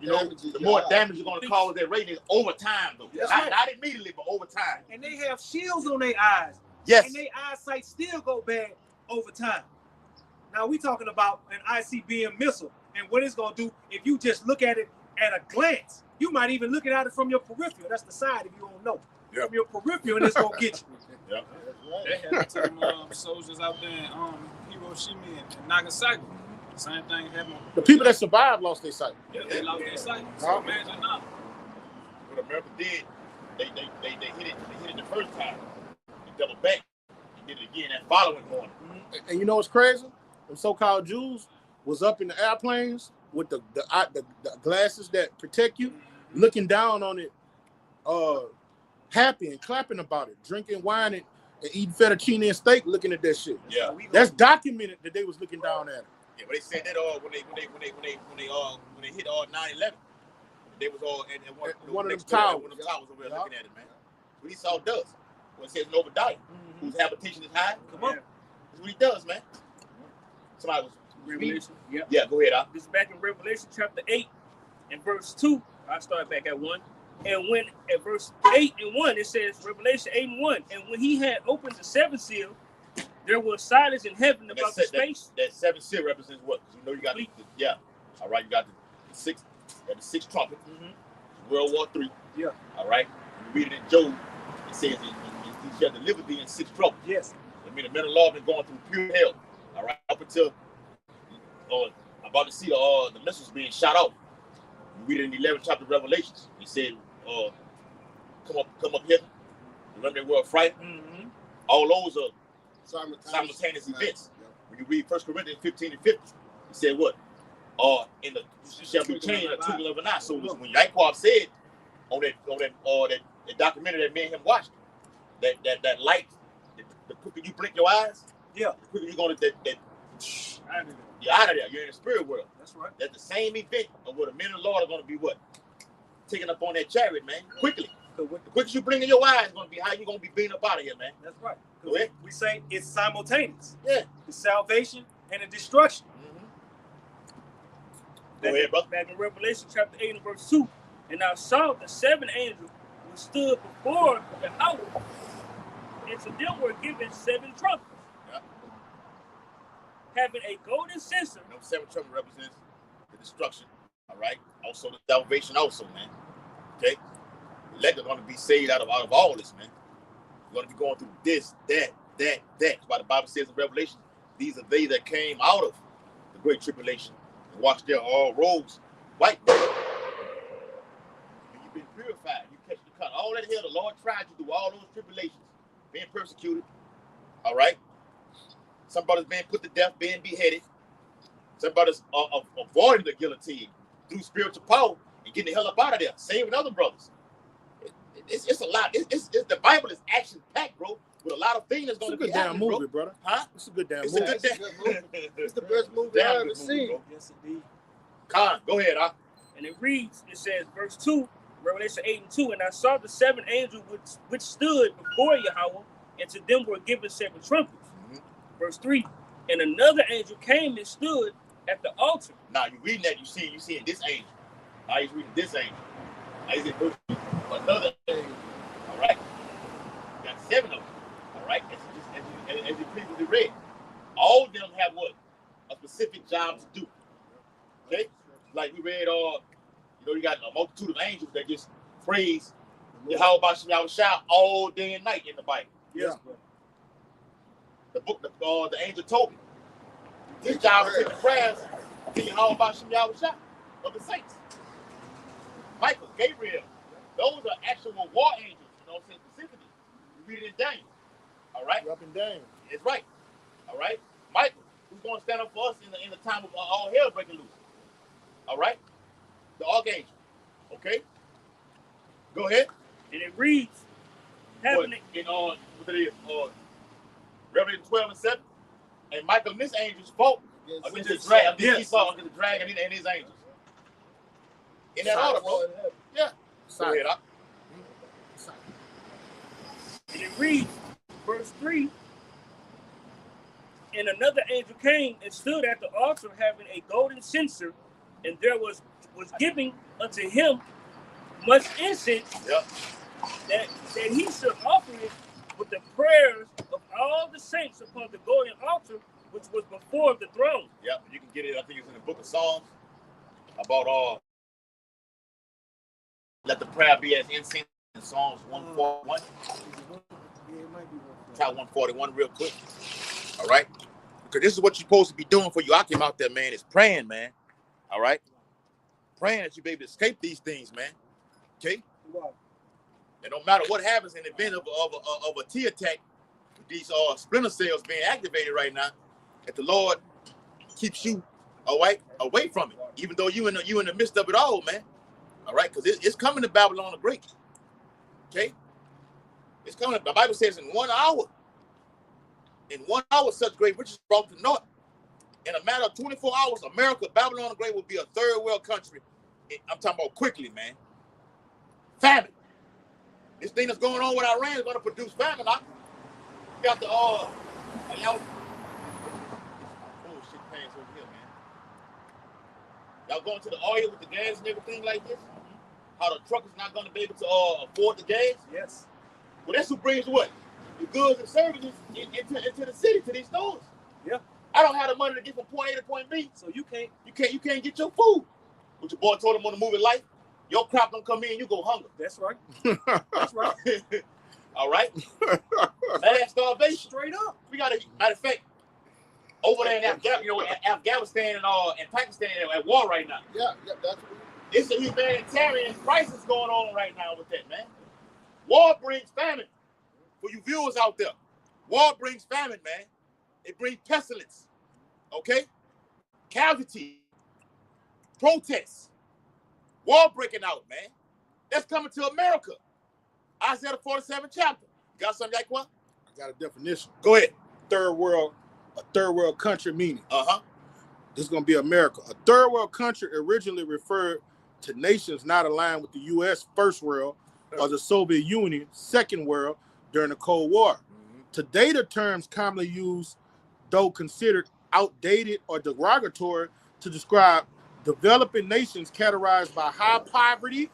Damage the more damage you're going to cause that radiation over time, though. That's Not, right. not immediately, but over time. And they have shields on their eyes. Yes. And their eyesight still go bad over time. Now we talking about an ICBM missile and what it's gonna do if you just look at it at a glance. You might even look at it from your peripheral. That's the side if you don't know. Yeah. From your peripheral, and it's gonna get you. Yeah. They had to turn soldiers out there in Hiroshima and Nagasaki. Same thing happened. The people that survived lost their sight. Yeah, they lost their sight. So imagine now. What America did, they hit it the first time. They doubled back. They did it again that following morning. And you know what's crazy? Them so-called Jews was up in the airplanes with the glasses that protect you, looking down on it, happy and clapping about it, drinking wine and eating fettuccine and steak, looking at that shit. Yeah. That's documented that they was looking down at it. Yeah, but they said that when they hit 9/11, they was all in One of them towers. One of them towers over there looking at it, man. What he saw does. What it says in Obadiah, whose habitation is high. Come on, that's what he does, man. Somebody was Revelation. Yep. Yeah, go ahead, This is back in Revelation chapter 8 and verse 2. I start back at 1. And when at verse 8 and 1, it says, Revelation 8 and 1. And when he had opened the seventh seal, there was silence in heaven about the space. That seventh seal represents what? Because you know you got all right, you got the sixth trumpet, World War III. Yeah. All right. You read it in Job, it says he shall deliver thee in six troubles. Yes. I mean, the men of law have been going through pure hell. All right, up until I'm about to see the missiles being shot out. You read it in the 11th chapter of Revelations. He said, come up here. Remember they were frightened? All those are simultaneous events. Yeah. When you read 1 Corinthians 15 and 50, he said what? You shall be changed in a twinkling of an eye. So when Yanquab said on that documentary that me and him watched, that light, the quicker you blink your eyes, the quicker you're gonna you're out of there. You're in the spirit world. That's right. That's the same event of what the men of the Lord are gonna be what? Taking up on that chariot, man, quickly. The quicker you blink in your eyes is gonna be how you gonna be being up out of here, man. That's right. Go ahead. We say it's simultaneous. Yeah. The salvation and the destruction. Go ahead, brother. Back in Revelation chapter 8 and verse 2. And I saw the seven angels who stood before the house, and to them were given seven trumpets, having a golden censer. You know, seven trumpet represents the destruction. All right. Also the salvation, also, man. Okay. The elect are going to be saved out of all this, man. We're going to be going through this, that. That's why the Bible says in Revelation, these are they that came out of the great tribulation and washed their all robes white. all that hell, the Lord tried you through all those tribulations, being persecuted. All right. Some brothers being put to death, being beheaded. Some brothers avoiding the guillotine through spiritual power and getting the hell up out of there, saving other brothers. It's a lot. The Bible is action packed, bro, with a lot of things that's going to be happening, movie, bro. brother. Huh? It's a good damn It's movie. a good movie. It's the best movie I've ever seen. Yes, indeed. Khan, go ahead, huh? And it reads, it says, verse 2, Revelation 8 and 2, and I saw the 7 angels which stood before Yahweh, and to them were given 7 trumpets. Mm-hmm. Verse 3, and another angel came and stood at the altar. Now you reading that, you see this angel. Now he's reading this angel. Now he's in another angel. All right. You got 7 of them. All right. As you previously read, all of them have what? A specific job to do. Okay? Like we read, you got a multitude of angels that just praise Yahweh Bashem Yahushua all day and night in the Bible. Yes, the book, the angel told me. His job is to the prayers to Yahweh Bashem Yahushua of the saints. Michael, Gabriel, those are actual war angels, specifically. You read it in Daniel. All right? Up and down. It's right. All right? Michael, who's going to stand up for us in the time of all hell breaking loose? All right? The archangel. Okay? Go ahead. And it reads, happening in what it is, Revelation 12 and 7. And Michael and his angels fought against the dragon, Esau against the dragon and his angels. In that order, bro. Yeah. Go ahead, huh? And it reads, verse 3, and another angel came and stood at the altar having a golden censer, and there was giving unto him much incense, that he should offer it with the prayers of all the saints upon the golden altar which was before the throne. Yeah, you can get it. I think it's in the book of Psalms about let the prayer be as incense in Psalms 141. Try 141 real quick. All right, because this is what you're supposed to be doing for you. I came out there, man. Is praying, man. All right, praying that you be able to escape these things, man. Okay. And no matter what happens in the event of a T attack, with these splinter cells being activated right now, that the Lord keeps you away from it, even though you in the midst of it all, man. All right, because it's coming to Babylon the Great. Okay, it's coming. The Bible says in 1 hour, such great riches brought to naught. In a matter of 24 hours, America, Babylon the Great, will be a third world country. I'm talking about quickly, man. Famine. This thing that's going on with Iran is going to produce famine. You got the bullshit pass over here, man. Y'all going to the oil with the gas and everything like this? How the truckers not going to be able to afford the gas? Yes. Well, that's who brings what? The goods and services into the city, to these stores. Yeah. I don't have the money to get from point A to point B. So you can't get your food. What your boy told him on the movie Life. Your crop don't come in, you go hunger. That's right. That's right. All right. Mass starvation. Straight up. We got matter of fact, over there in Afghanistan and Pakistan at war right now. Yeah, that's what it's a humanitarian crisis going on right now with that, man. War brings famine. For you viewers out there, war brings famine, man. It brings pestilence. Okay? Casualty. Protests. War breaking out, man. That's coming to America. Isaiah the 47th chapter. You got something like what? I got a definition. Go ahead. A third world country meaning. Uh-huh. This is going to be America. A third world country originally referred to nations not aligned with the U.S. First World or the Soviet Union Second World during the Cold War. Mm-hmm. Today, the terms commonly used, though considered outdated or derogatory, to describe developing nations categorized by high poverty,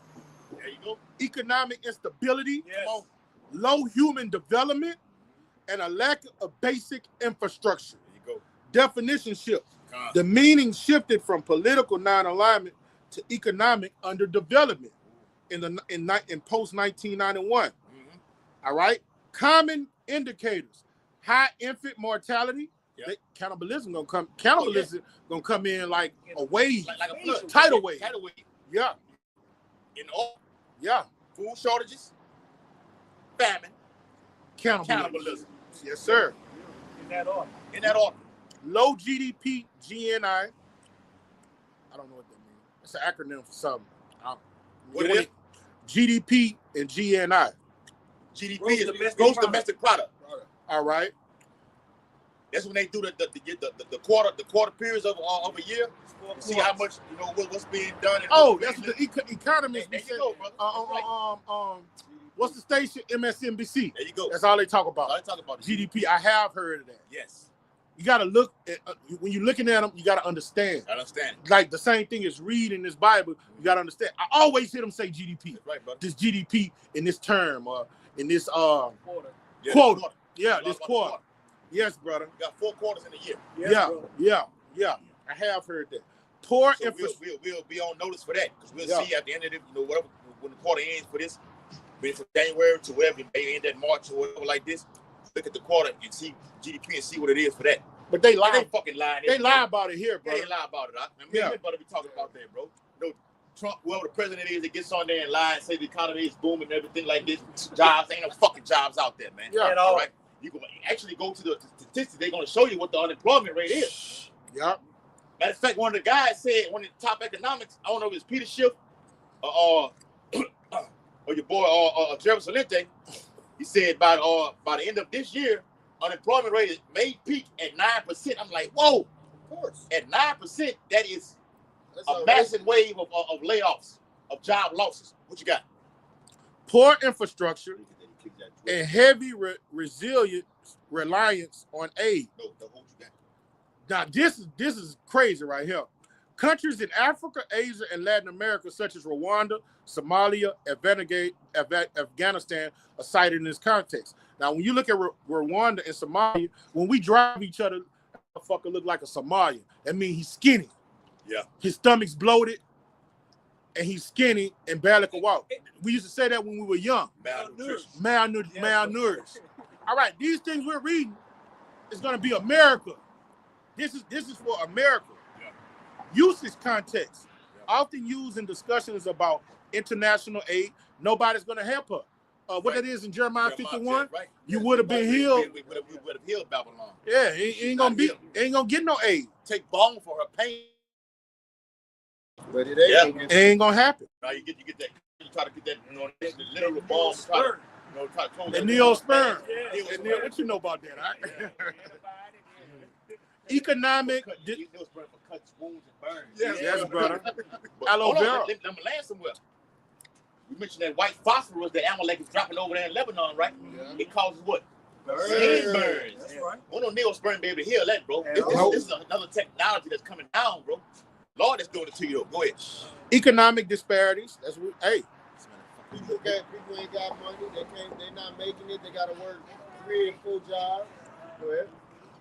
there you go, economic instability, yes, low human development, and a lack of basic infrastructure. There you go. Definition shift. The meaning shifted from political non-alignment to economic underdevelopment in post 1991. Mm-hmm. All right. Common indicators: high infant mortality. Yep. Cannibalism gonna come in like a wave, like a tidal wave. Tidal wave. Yeah. In all. Yeah. Food shortages. famine, Cannibalism. cannibalism. Yes, sir. In that order. In that order. Low GDP, GNI. I don't know what that means. It's an acronym for something. What it is? GDP and GNI. GDP is gross domestic product. All right. That's when they do the quarter periods of a year. You see how much what's being done. That's what the economists. There you go, brother. What's the station? MSNBC. There you go. That's all they talk about. All they talk about GDP. I have heard of that. Yes. You got to look at when you're looking at them. You got to understand. I understand. Like the same thing as reading this Bible. You got to understand. I always hear them say GDP. That's right, brother. This GDP in this term in this Quarter. quota. Yeah, this quarter. Yes, brother. We got 4 quarters in a year. Yes, yeah. I have heard that. Poor So infrastructure. we'll be on notice for that because we'll see at the end of it, whatever when the quarter ends for this, be it from January to wherever it may end at March or whatever like this. Look at the quarter and see GDP and see what it is for that. But they lie. They fucking lying. They lie about it here, bro. They lie about it. Me brother be talking about that, bro. Trump, whoever the president is, that gets on there and lie and say the economy is booming and everything like this. Jobs ain't no fucking jobs out there, man. Yeah. All right. You can actually go to the statistics. They're going to show you what the unemployment rate is. Yeah. Matter of fact, one of the guys said, one of the top economics, I don't know if it's Peter Schiff or your boy Jeremy Salente, he said by the end of this year, unemployment rate may peak at 9%. I'm like, whoa. Of course. At 9%, that is a massive wave of layoffs, of job losses. What you got? Poor infrastructure and heavy resilient reliance on aid. No, what you got? Now, this is crazy right here. Countries in Africa, Asia, and Latin America, such as Rwanda, Somalia, Afghanistan, are cited in this context. Now, when you look at Rwanda and Somalia, when we drive each other, that motherfucker look like a Somalian. That means he's skinny. Yeah. His stomach's bloated, and he's skinny and barely can walk. We used to say that when we were young. Malnourished. All right, these things we're reading is going to be America. This is for America. Yeah. Usage context, often used in discussions about international aid. Nobody's going to help her. What that is in Jeremiah 51, right. you would have been healed. We would have healed Babylon. Yeah, it ain't gonna get no aid. Take balm for her pain. But it ain't. It ain't gonna happen. Now you get that. You try to get that. The literal balm. Try to close The that. neosperm. Neosperm. What you know about that? Right? Economic. Neosperm for cuts, wounds, and burns. Yes, brother. But Aloe hold on, vera. let me land somewhere. You mentioned that white phosphorus that Amalek is dropping over there in Lebanon, right? Yeah. It causes what? Burns. Skin burns. That's right. Well, no neosperm be able to heal that, bro. This is another technology that's coming down, bro. Lord is doing it to you, though. Go ahead. Economic disparities. That's what. Hey, People ain't got money. They're not making it. They got to work 3 and 4 jobs. Go ahead.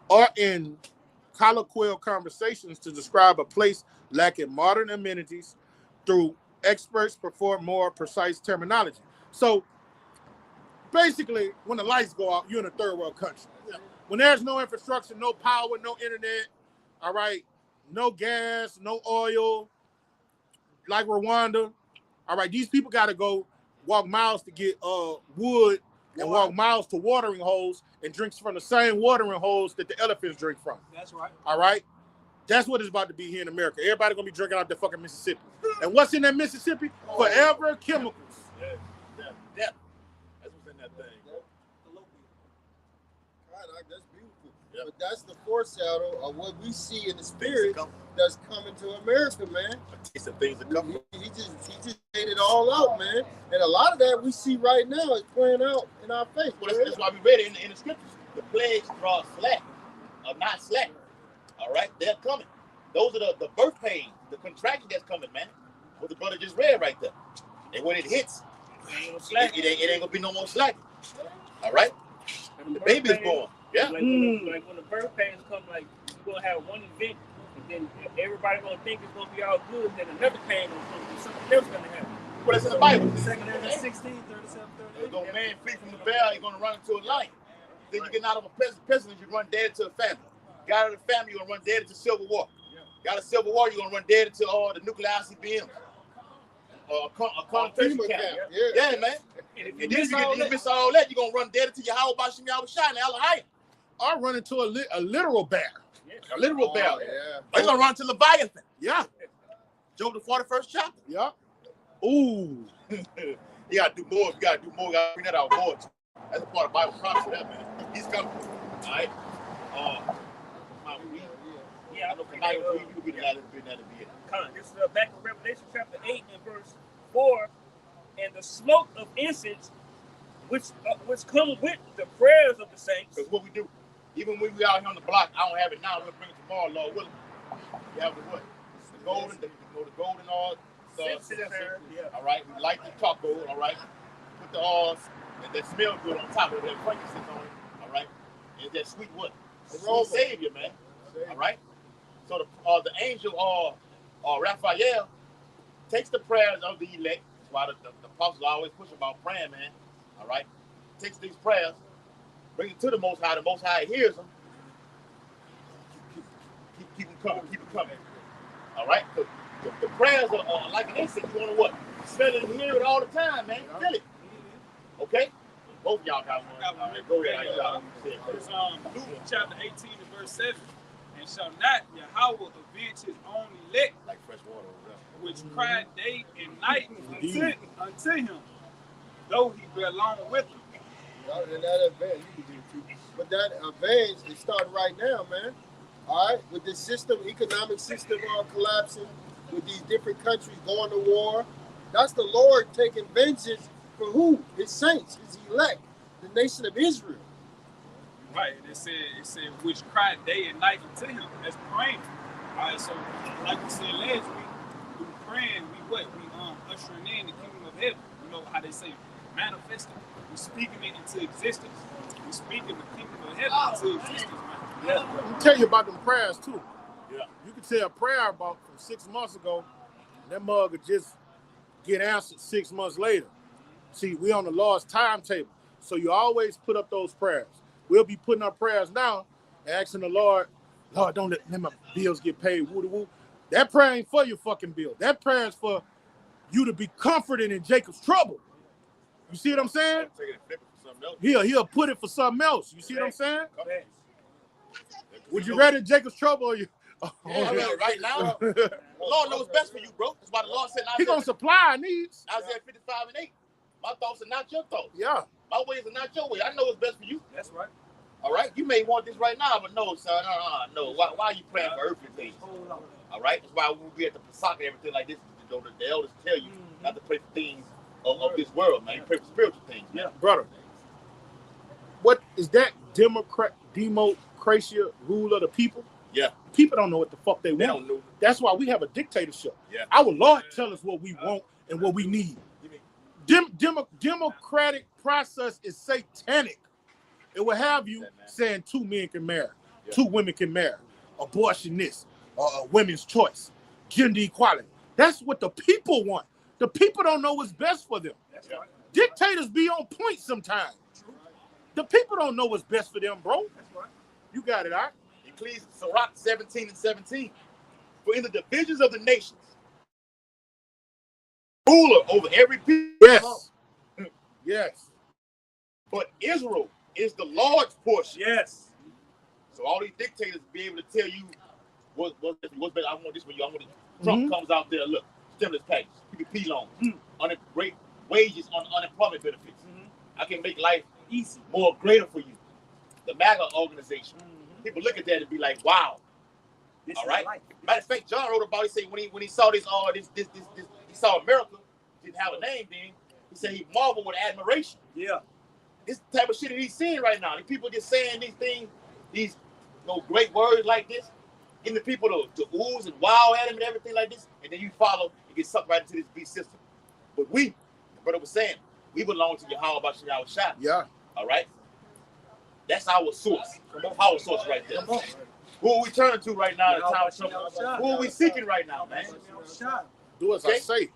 or in colloquial conversations to describe a place lacking modern amenities through experts perform more precise terminology. So basically, when the lights go out, you're in a third world country. When there's no infrastructure, no power, no internet, all right, no gas, no oil, like Rwanda, all right, these people got to go walk miles to get wood and walk miles to watering holes and drinks from the same watering holes that the elephants drink from. That's right. All right? That's what it's about to be here in America. Everybody going to be drinking out the fucking Mississippi. And what's in that Mississippi? Forever chemicals. Yeah. That's what's in that thing. God, that's beautiful. Yep. But that's the foreshadow of what we see in the spirit that's coming to America, man. A taste of things to come. He just laid it all out, man. And a lot of that we see right now is playing out in our face. Well, that's why we read it in the scriptures. The plagues draw slack, or not slack. All right, they're coming. Those are the birth pains, the contraction that's coming, man. What the brother just read right there. And when it hits, it ain't gonna be no more slack. All right, the baby's born. Yeah. Like when the birth pains come, like you're gonna have one event, and then everybody gonna think it's gonna be all good, then another pain gonna come, something else gonna happen. Well, that's in the Bible. 2 Corinthians 16, 37, 38. Though man flee from the bear, he's gonna run into a lion. Then you get out of a pestilence, you run dead into a famine. Got out of the family, you're gonna run dead into civil war. Got a civil war, you're gonna run dead into all the nuclear ICBMs. concentration FEMA camp. camp, Yeah, man. And if And you then miss all you that, miss all that, you're gonna run dead until your How about Shim Yahweh Shai and Allah I run into a literal bear. a literal bear. Yeah. They're gonna run to Leviathan. Yeah. Job the 41st chapter. Yeah. Ooh. You gotta do more. You gotta do more. You gotta bring that out more. That's a part of Bible prophecy, that man. He's coming. All right. yeah, I know tonight you be that to be it. This is back in Revelation chapter 8 and verse 4. And the smoke of incense, which come with the prayers of the saints. Because what we do, even when we out here on the block, I don't have it now. We'll bring it tomorrow, Lord willing. We have the what? The golden, the golden all. All right. We light the charcoal. All right. Put the oils and that smell good on top of it. That frankincense on it. All right. And that sweet what? Sweet Savior, man. All right. So the angel Raphael takes the prayers of the elect. That's why the apostles always push about praying, man. All right. Takes these prayers, brings it to the Most High. The Most High hears them. Keep them coming. Keep them coming. All right. The prayers are like an incense. You want to what? Smell it and hear it all the time, man. Feel it. Okay. Both of y'all got one. All right, go ahead. It's Luke chapter 18 and verse 7. And shall not Yahweh avenge his own elect, Like fresh water over there. which cry day and night unto him, though he be alone with them. That advance, you can do too. But that advance is starting right now, man. All right, with this system, economic system collapsing, with these different countries going to war, that's the Lord taking vengeance for who? His saints, his elect, the nation of Israel. Right, and it said which cry day and night unto him. That's praying. All right, so like we said last week, through praying, we ushering in the kingdom of heaven. You know how they say manifesting. We speaking it into existence. We speaking the kingdom of heaven into existence, man. Yeah. Let me tell you about them prayers too. Yeah. You can say a prayer about from 6 months ago, and that mug would just get answered 6 months later. See, we on the Lord's timetable. So you always put up those prayers. We'll be putting up prayers now and asking the Lord, don't let my bills get paid. Woo-de-woo. That prayer ain't for your fucking bill. That prayer is for you to be comforted in Jacob's trouble. You see what I'm saying? He'll put it for something else. You see what I'm saying? Would you rather Jacob's trouble or you? Right now, the Lord knows best for you, bro. That's why the Lord said, He gonna supply our needs. Isaiah 55 and 8. My thoughts are not your thoughts. Yeah. My ways are not your ways. I know what's best for you. That's right. All right? You may want this right now, but no, son. No. Why are you praying for earthly things? All right? That's why we'll be at the Pesach and everything like this. The elders tell you not to pray for things of this world, man. You pray for spiritual things, man. Brother. What is that democracy rule of the people? Yeah. People don't know what the fuck they They want. don't know. That's why we have a dictatorship. Yeah. Our Lord tell us what we want and what we need. Democratic process is satanic. It will have you saying 2 men can marry, 2 women can marry, abortion this, women's choice, gender equality. That's what the people want. The people don't know what's best for them. That's right. Dictators be on point sometimes. The people don't know what's best for them, bro. That's right. You got it, all right? Ecclesiastes 17 and 17. For in the divisions of the nations, ruler over every people. Yes. Yes. But Israel is the Lord's portion. Yes. So all these dictators be able to tell you what's better. I want this for you. I want it. Trump comes out there, look, stimulus package, PPP loans, great wages on unemployment benefits. I can make life easy, more greater for you. The MAGA organization. People look at that and be like, wow. This all is right. life. Matter of fact, John wrote about it. He said when he saw this, he saw America, didn't have a name then. He said he marveled with admiration. Yeah. This type of shit that he's seeing right now. These people just saying these things, these great words like this, getting the people to ooze and wow at him and everything like this, and then you follow and get sucked right into this beast system. But the brother was saying, we belong to Yahweh Bashem Yahweh Shai. Yeah. All right? That's our source. Our source right there. Who are we turning to right now in the time of trouble? Who are we seeking right now, man? Do as I say.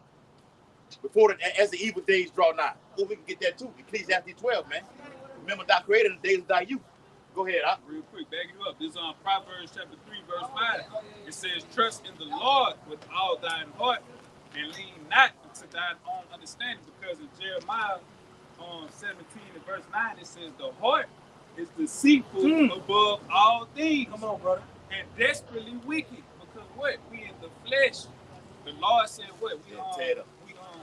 Before as the evil days draw nigh. Oh, we can get that too. Ecclesiastes 12, man. Remember thy creator in the days of thy youth. Go ahead, huh? Real quick, back you up. This is on Proverbs chapter 3, verse 5. It says, trust in the Lord with all thine heart, and lean not to thy own understanding, because in Jeremiah 17 and verse 9, it says the heart is deceitful above all things. Come on, brother. And desperately wicked. Because what? We in the flesh. The Lord said what? We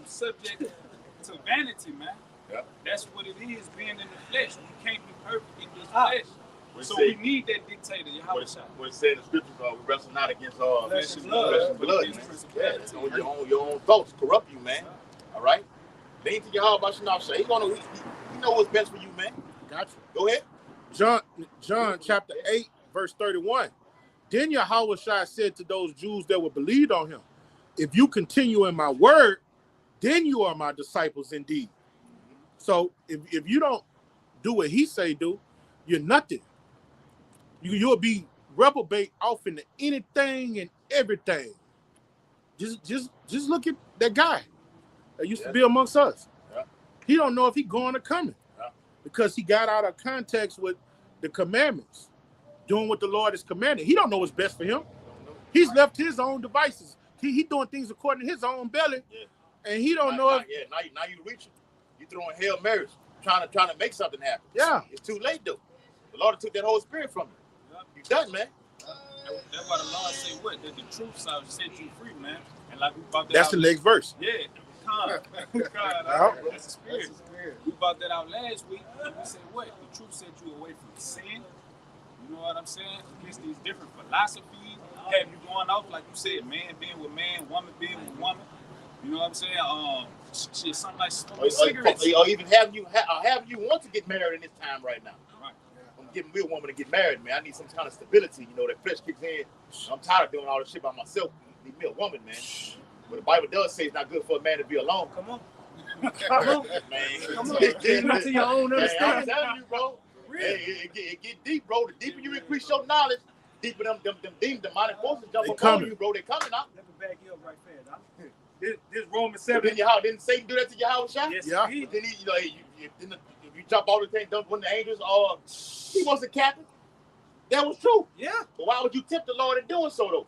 subject to vanity, man. Yeah. That's what it is, being in the flesh. We can't be perfect in this flesh. So we need that dictator. What it said in the scriptures, we wrestle not against flesh and blood. blood. Yeah, your own thoughts corrupt you, man. All right? They ain't to your heart about Shanab. He know what's best for you, man. Gotcha. Go ahead. John chapter 8, verse 31. Then Yahushua said to those Jews that would believe on him, if you continue in my word, then you are my disciples indeed. So if you don't do what he say do, you're nothing. You'll be reprobate off into anything and everything. Just look at that guy that used to be amongst us. Yeah. He don't know if he's going or coming because he got out of context with the commandments, doing what the Lord is commanded. He don't know what's best for him. He's left his own devices. He doing things according to his own belly, and he don't know if. Yeah, now you reaching. You throwing Hail Marys, trying to make something happen. Yeah, it's too late though. The Lord took that Holy Spirit from you. You done, man. That's why the Lord said what? That the truth shall set you free, man. And like we brought that that's out, the next verse. Yeah, that's the spirit. We brought that out last week, and we said what? The truth set you away from sin. You know what I'm saying? Against these different philosophies, have you going off like you said, man being with man, woman being with woman. You know what I'm saying? Shit, something like smoking cigarettes. Or even having you want to get married in this time right now. Right. I'm getting me a woman to get married, man. I need some kind of stability. You know, that flesh kicks in. I'm tired of doing all this shit by myself. I need me a woman, man. But the Bible does say it's not good for a man to be alone. Come on. Come on. Get into your own understanding. I'm telling you, bro. Hey, it get deep, bro. The deeper you increase your knowledge, deeper them demonic forces jump up on you, bro. They coming out. Let me back you up right there, dog. This Romans 7. Didn't Satan do that to Yahushua? Yes, yeah. he But then if you jump all the things done when the angels he wasn't captain. That was true. Yeah. But why would you tempt the Lord in doing so though?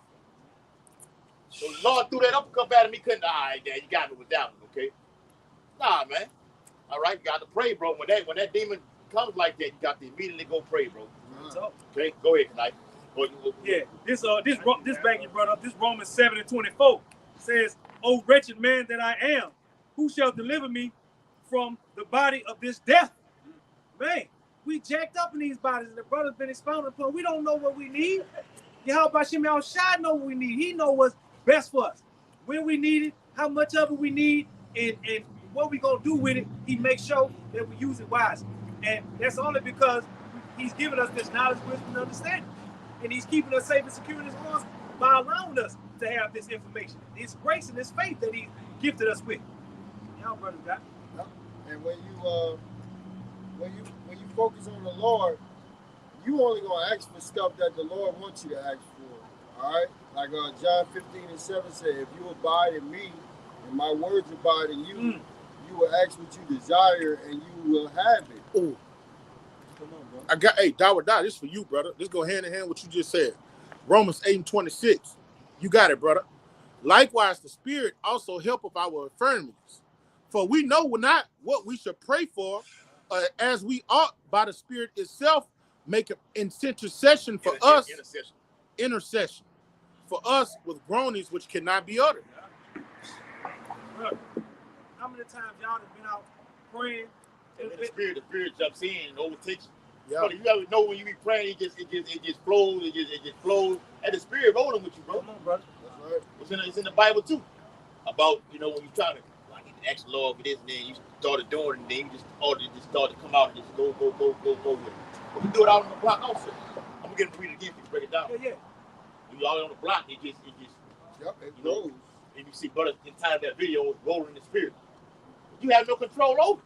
So the Lord threw that uppercut at him. He couldn't. All right, Dad, you got me with that one, okay? Nah, man. All right, you got to pray, bro. When that demon comes like that, you got to immediately go pray, bro. Okay, go ahead, tonight. Yeah, this back you brought up, this Romans 7 and 24 says, "O wretched man that I am, who shall deliver me from the body of this death?" Man, we jacked up in these bodies, and the brother's been expounded upon. We don't know what we need. Yahweh Shai know what we need. He know what's best for us. When we need it, how much of it we need, and what we gonna do with it. He makes sure that we use it wisely. And that's only because he's given us this knowledge, wisdom, and understanding. And he's keeping us safe and secure in his arms by allowing us to have this information. It's grace and this faith that he gifted us with. Y'all brothers got it. And when you focus on the Lord, you only gonna ask for stuff that the Lord wants you to ask for. All right? Like John 15 and 7 said, if you abide in me and my words abide in you, you will ask what you desire and you will have it. Ooh. Come on, bro. I got, hey, Dawah, this for you, brother. This go hand in hand with what you just said. Romans 8 and 26. You got it, brother. Likewise, the Spirit also helpeth our infirmities. For we know not what we should pray for, as we ought by the Spirit itself make an intercession for us. Intercession for us with groanings which cannot be uttered. Look, how many times y'all have been out praying? And the spirit jumps in and overtakes you. Yeah. But you ever know when you be praying, it just flows, it just flows, and the spirit rolling with you, bro. Come on, brother. That's right. It's in the Bible too. About, when you try to ask the Lord for this, and then you started doing it, and then you just start to come out and just go with it. But we do it out on the block also. I'm gonna read it again to break it down. Yeah. You all on the block, it just Yep, it you know, grows. and you see brother in time that video was rolling in the spirit. You have no control over.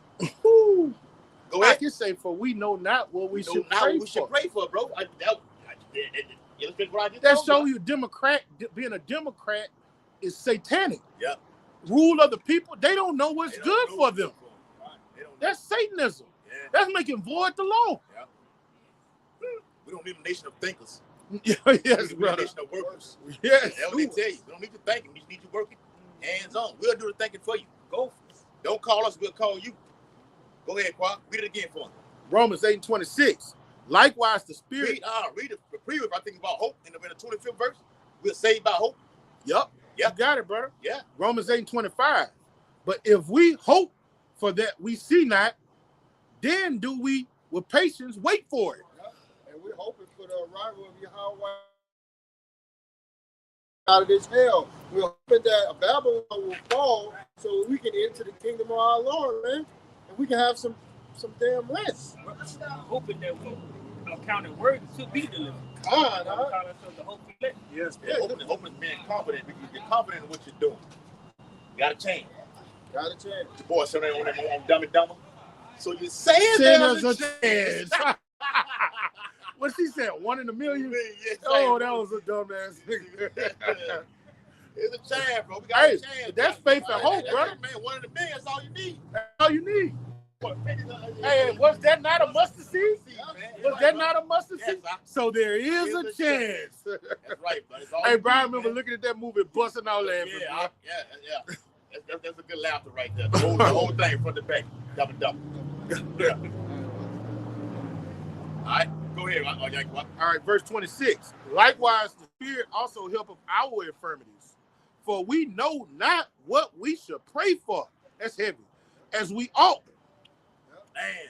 Go I ahead. can say, for we know not what we should now pray we for. should pray for, bro. That show you Democrat being a Democrat is satanic. Yeah. Rule of the people, they don't know what's good for them. That's Satanism. Yeah. That's making void the law. Yeah. We don't need a nation of thinkers. Yes, We need a brother. nation of workers. Yes. That's what they tell you. We don't need to think. We just need you working. Hands on. We'll do the thinking for you. Go. Don't call us. We'll call you. Go ahead, Quad. Read it again for him. Romans 8:26. Likewise, the Spirit. Read the preview. I think about hope in the 25th verse. We're saved by hope. Yep. Yep. You got it, brother. Yeah. Romans 8:25. But if we hope for that we see not, then do we with patience wait for it. Yeah. And we're hoping for the arrival of Yahweh out of this hell. We're hoping that Babylon will fall so we can enter the kingdom of our Lord, man. And we can have some damn rest. Hoping that we are counted worthy to be delivered. God, Call ourselves the hope we let. Yes. Yeah, hoping is being confident because you're confident in what you're doing. You gotta change. Got a chance. The boy said on Dumb and Dumber. So you're saying There's there's a chance. What she said? 1 in a million? Yeah, Oh, that was a dumbass nigga. There's a chance, bro. We got Hey, a chance. that's faith and hope, brother. Man, 1 in a million, that's all you need. That's all you need. What, Hey, was that not a mustard seed? man. Was that not a mustard Yes, seed? So there is a chance. That's right, but it's all Hey, you Brian, I need, remember man. looking at that movie, busting out laughing. Yeah. That's a good laughter right there. The whole thing from the back. Dumb and Dumber. Yeah. All right, go ahead. All right, verse 26. Likewise, the Spirit also helpeth our infirmities, for we know not what we should pray for. That's heavy. As we ought. Man.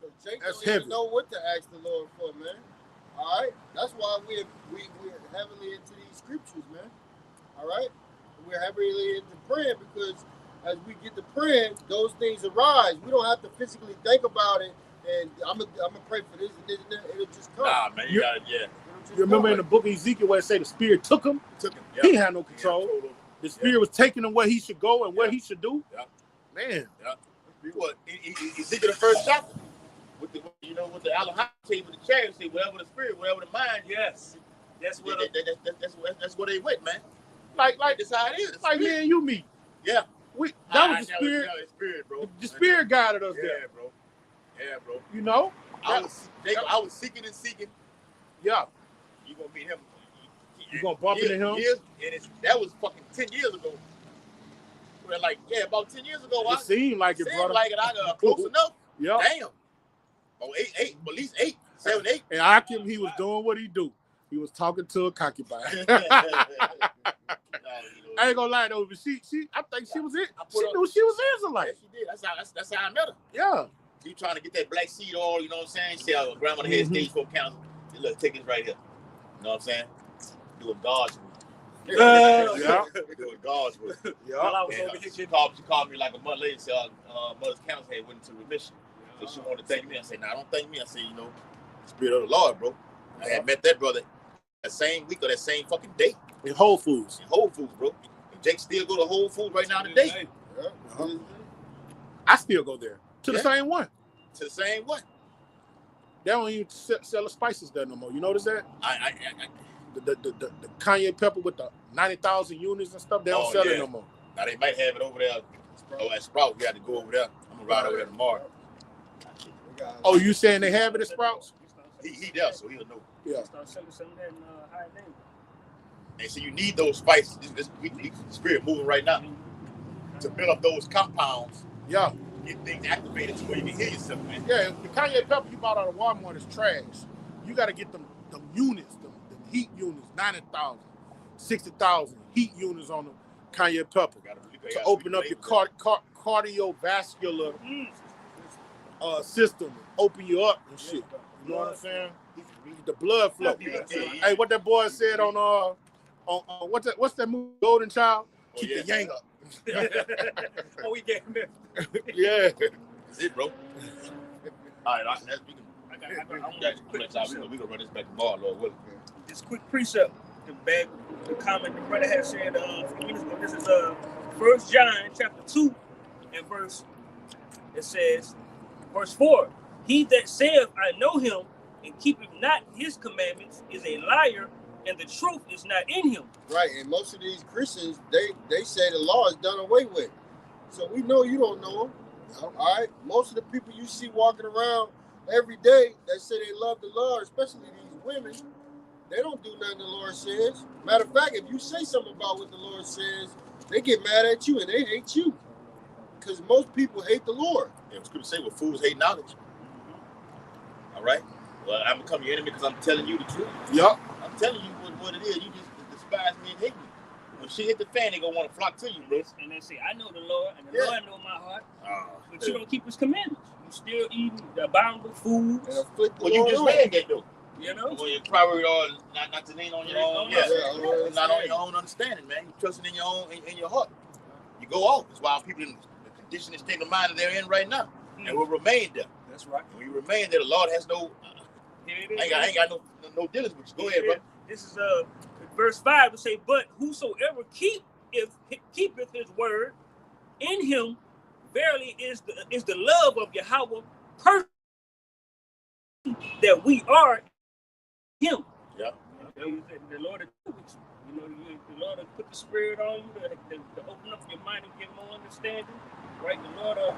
So Jake That's don't even heavy. know what to ask the Lord for, man. All right? That's why we're heavily into these scriptures, man. All right? We're heavily into praying because as we get to praying, those things arise. We don't have to physically think about it and I'm gonna pray for this and this and that. It'll just come. Nah, man, you got it, yeah. You remember in the book of Ezekiel where it say the Spirit took him? Took him. He had no control. The Spirit was taking him where he should go and what he should do. Yeah. Man. Yeah. What Ezekiel the first chapter with the with the Alejandro table, the chariot, say whatever the spirit, whatever the mind. Yes. That's what that's where they went, man. Like That's how it is. like me and you meet. Yeah. That was the Spirit. Spirit, bro. The Spirit guided us Yeah, there. bro. Yeah, bro. You know? I was seeking and seeking. Yeah. You gonna meet him. You gonna bump into him? That was fucking 10 years ago. Like, about 10 years ago. It seemed like it, brother. Like it. I got close enough. Yeah. Damn. Oh, eight, at least 8, 7, 8. And Akim, he was doing what he do. He was talking to a concubine. I ain't gonna lie though, but she I think she was it. She knew she was Israelite. She did. That's how I met her. Yeah. You trying to get that black seed oil, you know what I'm saying? She said, grandmother had stage 4 cancer. Look, take this right here. You know what I'm saying? Doing God's work. Yeah. Doing God's work. While Yeah. I was over here She called me like a month later and said, mother's cancer had went into remission. So she wanted to thank me. I said, nah, don't thank me. I said, Spirit of the Lord, bro. I had met that brother that same week or that same fucking day. In Whole Foods. In Whole Foods, bro. And Jake still go to Whole Foods right now today. Yeah. I still go there. To the same one. To the same one. They don't even sell the spices there no more. You notice that? I The Kanye pepper with the 90,000 units and stuff, they don't sell it no more. Now they might have it over there. At Sprout. We had to go over there. I'm gonna ride over there tomorrow. Oh, you saying they have it at Sprouts? He does, so he'll know. Yeah. Start selling some of that in high name. And so you need those spices. This spirit moving right now to build up those compounds. Yeah. Get things activated to where you can hear yourself, man. Yeah, the Kanye pepper you bought out of Walmart is trash. You got to get them units, them heat units, 90,000, 60,000 heat units on the Kanye pepper to open up your cardiovascular system, open you up and shit. You know what I'm saying? The blood flow. Hey, what that boy said on what's that movie, Golden Child? Keep the yang up. Oh, we get him. Yeah. That's it, bro. All right, we can run this back tomorrow, Lord willing. This quick precept, the comment the brother had said a few minutes ago. This is 1 John chapter 2 and it says, verse 4, he that saith, I know him, and keepeth not his commandments is a liar, and the truth is not in him. Right, and most of these Christians, they say the law is done away with. So we know you don't know them. All right, most of the people you see walking around every day that say they love the Lord, especially these women, they don't do nothing the Lord says. Matter of fact, if you say something about what the Lord says, They get mad at you and they hate you. Because most people hate the Lord. Yeah, it's good to say, well, fools hate knowledge. All right? Well, I'm becoming your enemy because I'm telling you the truth. Yup. I'm telling you what it is. You just despise me and hate me. When she hit the fan, they gonna want to flock to you, bro. And they say, I know the Lord, and the Yeah. Lord know my heart. But Yeah. you don't keep his commandments. You still eating the abominable foods. And afflict the Well, you Lord just on. read that, though. You know? Well, your priority are not to lean on your own. Yeah. Not on your own understanding, man. You trusting in your own, in your heart. You go off. That's why people in the condition and state of mind that they're in right now, and will remain there. That's right. When you remain there, the Lord has no. I ain't got no dealings with you. Go ahead, bro. This is verse 5 will say, but whosoever keepeth his word, in him verily is the love of Yahweh person that we are him. Yeah. The Lord will the Lord will put the spirit on you to open up your mind and get more understanding. Right? The Lord You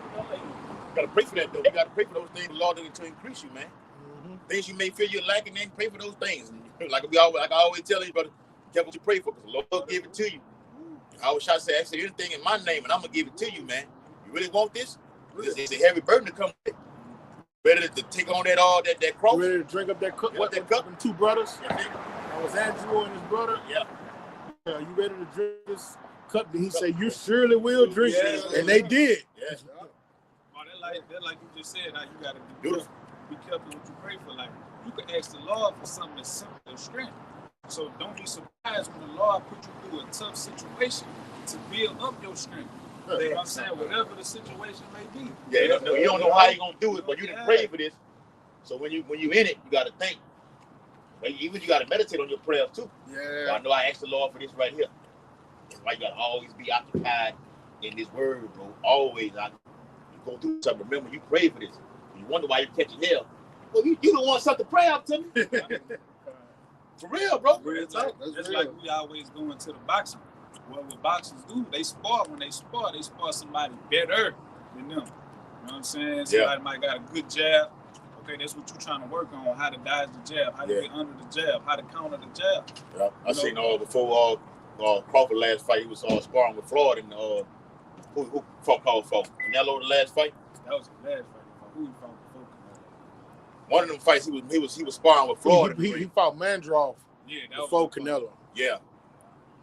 gotta pray for that, though. You gotta pray for those things, the Lord, to increase you, man. Things you may feel you're lacking, then pray for those things. Like I always tell you, brother, careful what you pray for, because the Lord will give it to you. I always try to say, actually, anything in my name, and I'm gonna give it to you, man. You really want this? It's a heavy burden to come with. Better to take on that cross. You ready to drink up that cup? Yeah, What, that cup? them two brothers? Yeah. That was Andrew and his brother. Yeah. You ready to drink this cup? Then he said, you surely will drink it. And they did. Yeah. Well, that like you just said, now you gotta be careful what you pray for. Like you can ask the Lord for something that's simple and strength. So don't be surprised when the Lord put you through a tough situation to build up your strength. You know what I'm saying? Whatever the situation may be. Yeah, you don't know how you're gonna do it, but you didn't pray for this. So when you in it, you gotta think. Even you gotta meditate on your prayers too. Yeah. So I know I asked the Lord for this right here. That's why you gotta always be occupied in this word, bro. Always. You go through something. Remember, you pray for this. You wonder why you're catching hell. Well, you don't want something to pray out to me. For real, bro. That's like we always go into the boxing. What boxers do, they spar. When they spar somebody better than them. You know what I'm saying? Somebody might got a good jab. Okay, that's what you're trying to work on, how to dodge the jab, how to get under the jab, how to counter the jab. Yeah, I seen before Crawford last fight, he was sparring with Floyd, and who fought Canelo the last fight? That was the last fight. Who he fought before Canelo? One of them fights, he was sparring with Floyd. He fought Mandroff before Canelo. Yeah,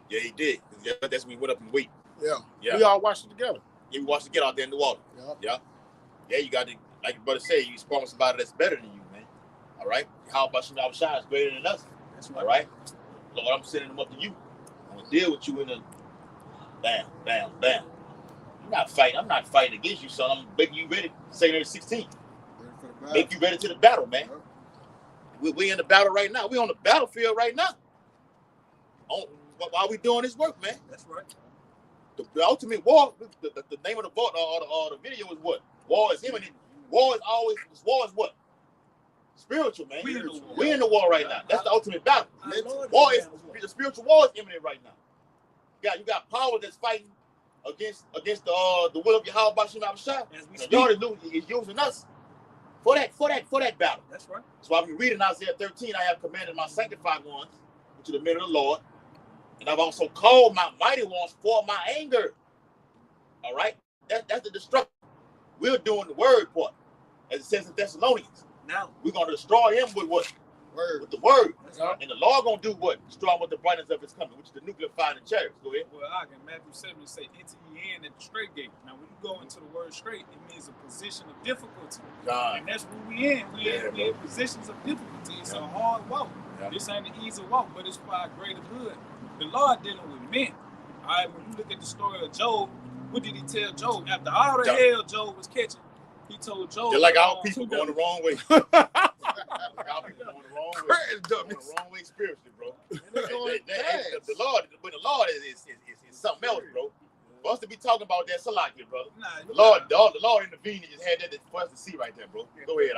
he did. Yeah, that's when he went up in weight. Yeah. We all watched it together. Yeah, we watched it get out there in the water. Yeah. You got to, like your brother said, you sparring with somebody that's better than you, man. All right? How about some outsiders greater than us? That's right. All right? Lord, I'm sending them up to you. I'm going to deal with you in a bam. I'm not fighting against you, son. I'm making you ready. 2 16. Make you ready to the battle, man. We in the battle right now. We on the battlefield right now. While we doing this work, man. That's right. The ultimate war, the name of the vote or the video is what? War is imminent. War is what? Spiritual, man. We in the war right now. That's the ultimate battle. The spiritual war is imminent right now. You got power that's fighting against the will of Yahweh Bashim Abishai. The Lord is using us for that battle. That's right. So I'm reading Isaiah 13. I have commanded my sanctified ones into the middle of the Lord, and I've also called my mighty ones for my anger. All right, that's the destruction. We're doing the word part, as it says in Thessalonians. Now we're gonna destroy him with what? Word. With the word. Right. And the Lord gonna do what? Destroy him with the brightness of his coming, which is the nuclear fire and chariots. Go ahead. Well, in Matthew 7, it say, enter ye in at the straight gate. Now, when you go into the word straight, it means a position of difficulty. And that's where we in. We in positions of difficulty. It's a hard walk. This ain't an easy walk, but it's for our greater good. The Lord dealing with men. All right, when you look at the story of Job, what did he tell Job? After all the hell Job was catching, he told Job. They're like our people going the wrong way. Like our people going the wrong way. Going the wrong way spiritually, bro. The Lord is something else, bro. For us to be talking about that, Salakia, brother. The Lord intervened and just had that for us to see right there, bro. Go ahead,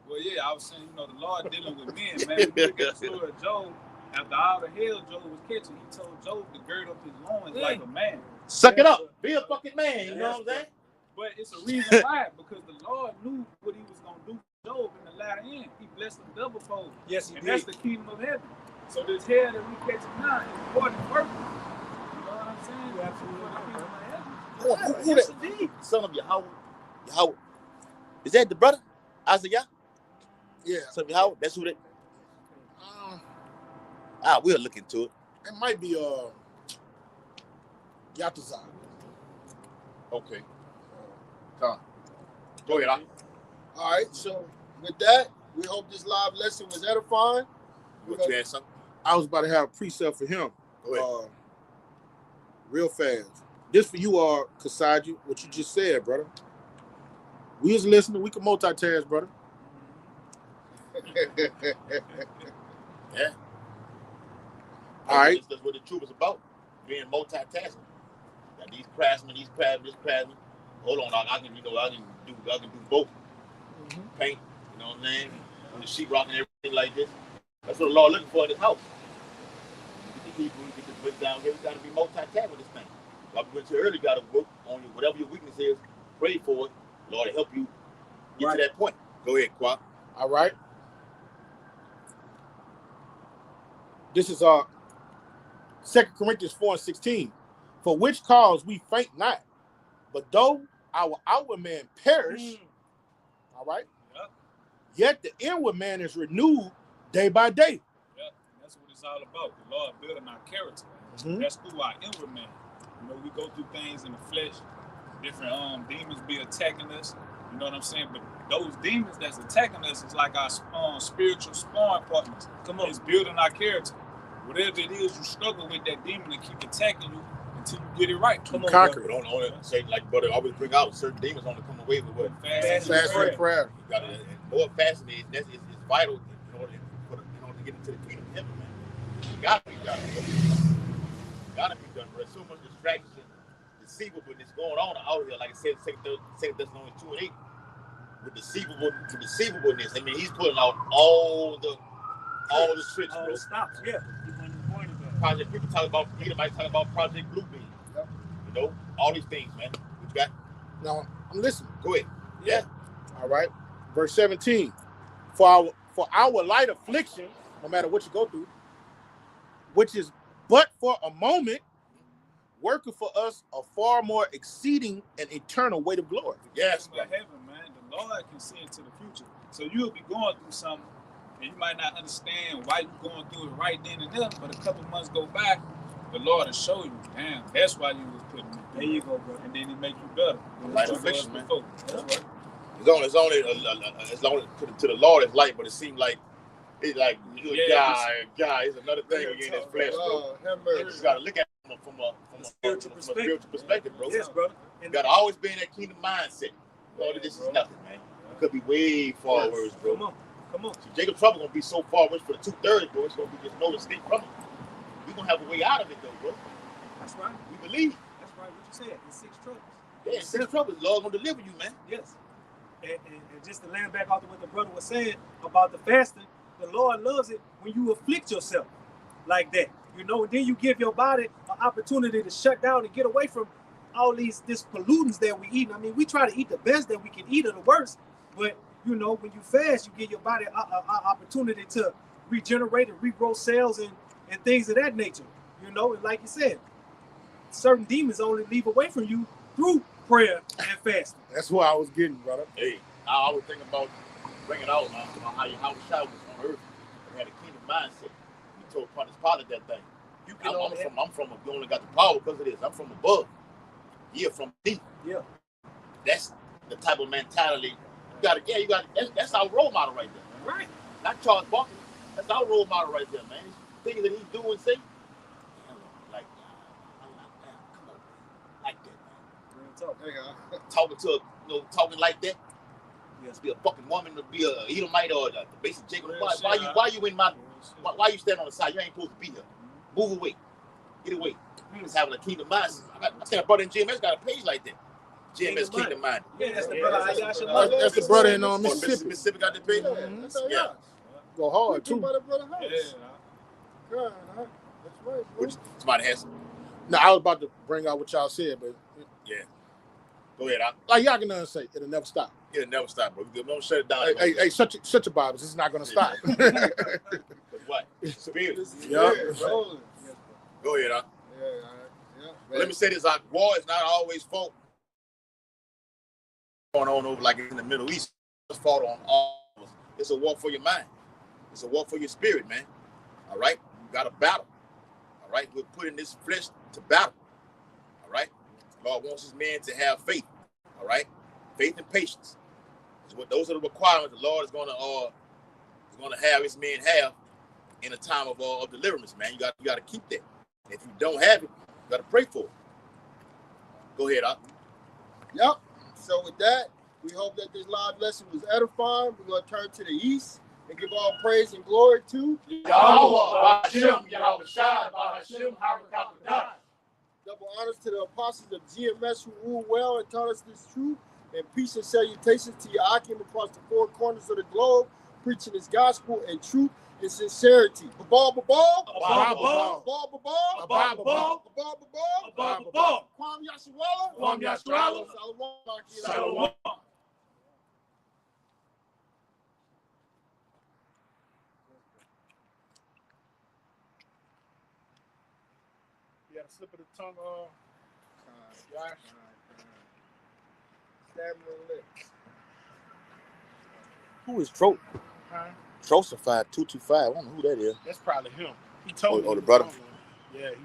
Well, yeah, I was saying, the Lord dealing with men, man. When you look at the story of Job, after all the hell Job was catching, he told Job to gird up his loins like a man. Suck it up. Be a fucking man, you know what I'm saying? But it's a reason why, because the Lord knew what he was going to do for Job in the latter end. He blessed him double fold. Yes, he and did. That's the kingdom of heaven. So this hell that we catching now is more than worth it. You know what I'm saying? You absolutely Who that? Son of Yahweh. Yahweh. Is that the brother? Isaiah? Yeah. Son of Yahweh? That's who that. We'll look into it. It might be Yatazar. Okay. Come. Go ahead. All right, so with that, we hope this live lesson was edifying. What you had something? I was about to have a precept for him. Go ahead. Real fast. This for you, Kasaji, what you just said, brother. We was listening. We can multitask, brother. Yeah. All right. That's what the truth is about. Being multitasking. Got these craftsmen, this craftsman. Hold on, I can do both. Mm-hmm. Paint, you know what I'm saying? And the sheetrock and everything like this. That's what the Lord looking for in this house. Get the Hebrew, get the break down. You got to be multitasking with this thing. Like we went to earlier, you got to work on whatever your weakness is. Pray for it. Lord to help you get to that point. Go ahead, Quap. All right. This is 2 Corinthians 4:16. For which cause we faint not, but though our outward man perish, all right, yet the inward man is renewed day by day. Yep, that's what it's all about. The Lord building our character. Mm-hmm. That's through our inward man. You know, we go through things in the flesh. Different demons be attacking us. You know what I'm saying? But those demons that's attacking us is like our spiritual sparring partners. Come on, it's building our character. Whatever it is you struggle with, that demon to keep attacking you until you get it right. Come on, conquer it. Don't say like brother always bring out certain demons only come away with what? Fasting and prayer. You got to more fasting is vital in order to get into the kingdom of heaven, man. You gotta be done. Gotta be done, bro. So much distraction, deceivableness going on out here. Like I said, 2 Thessalonians 2:8. With deceivableness. I mean, he's putting out all the switches, bro. Stops, yeah. Project people talk about might talk about Project Bluebeam. Yep. You know, all these things, man. What you got? Now I'm listening. Go ahead. Yeah. All right. Verse 17. For our light affliction, no matter what you go through, which is but for a moment, working for us a far more exceeding and eternal weight of glory. Yes, But heaven, man, the Lord can see into the future. So you'll be going through something, and you might not understand why you're going through it right then and there. But a couple months go by, the Lord will show you. Damn, that's why you was putting it. There you go, bro. And then He make you better. Light affliction, man. That's right. It's only to the Lord it's light, but it seems like it's like God, it's another thing again. This flesh, bro. You just gotta look at it from a spiritual perspective, bro. Yes, brother. You gotta always be in that kingdom mindset. Lord, this is nothing, man. It could be way far worse, bro. Come on. So Jacob's trouble gonna be so far worse for the 2/3, bro. It's gonna be just no escape from it. We're gonna have a way out of it, though, bro. That's right. We believe. That's right. What you said. It's 6 troubles. Yeah, 6 troubles. Lord gonna deliver you, man. Yes. And just to land back off to what the brother was saying about the fasting, the Lord loves it when you afflict yourself like that. You know, and then you give your body an opportunity to shut down and get away from all this pollutants that we eat. I mean, we try to eat the best that we can eat or the worst, but you know, when you fast, you give your body an opportunity to regenerate and regrow cells and things of that nature. You know, and like you said, certain demons only leave away from you through prayer and fasting. That's what I was getting, brother. Hey, I always think about bringing out how Yahweh Shai was on earth. He had a kingdom mindset. He told Pontius Pilate that thing. You only got the power because of this. I'm from above. You're from deep. Yeah. That's the type of mentality you got. That's our role model right there. Right. Not Charles Barkley. That's our role model right there, man. Things that he's doing, say, like, come on, like that, man. Talking like that. To be a fucking woman, to be a Edomite or the basic Jacob. Why you in my? Why you stand on the side? You ain't supposed to be here. Move away. Get away. Just having a kingdom mindset. I think I brought in GMS got a page like that. GMS Kingdom Mind. Yeah, that's the brother. That's the brother in Mississippi. Mississippi got the page. Yeah. Go hard too. That's right, bro. Somebody has. No, I was about to bring out what y'all said, but Yeah. Go ahead. like y'all can say, it'll never stop. It'll never stop, bro. Don't shut it down. Hey, shut your Bibles. This is not going to stop. What? Spirit. Yeah. Rolling. Go ahead, Yeah. But let me say this: our war is not always fault going on over like in the Middle East. It's fault on all of us. It's a war for your mind. It's a war for your spirit, man. All right, you got a battle. All right, we're putting this flesh to battle. All right, God wants His men to have faith. All right, faith and patience. Those are the requirements the Lord is going to have His men have in a time of deliverance, man. You got to keep that. If you don't have it, you got to pray for it. Go ahead, Doc. Yep. So with that, we hope that this live lesson was edifying. We're going to turn to the east and give all praise and glory to Yahweh, Hashem, double honors to the apostles of GMS who rule well and taught us this truth, and peace and salutations to Yakim across the four corners of the globe, preaching His gospel and truth and sincerity. Babal, babal, Babal, babal, babal, babal, babal, babal, babal. Kwam Yashawala, Kwam Yashawala, Shalom. You had a slip of the tongue, Josh. Stammering lips. Who is Tro? Huh? Trosified 225. I don't know who that is. That's probably him. He told me. Oh, the brother. Yeah, he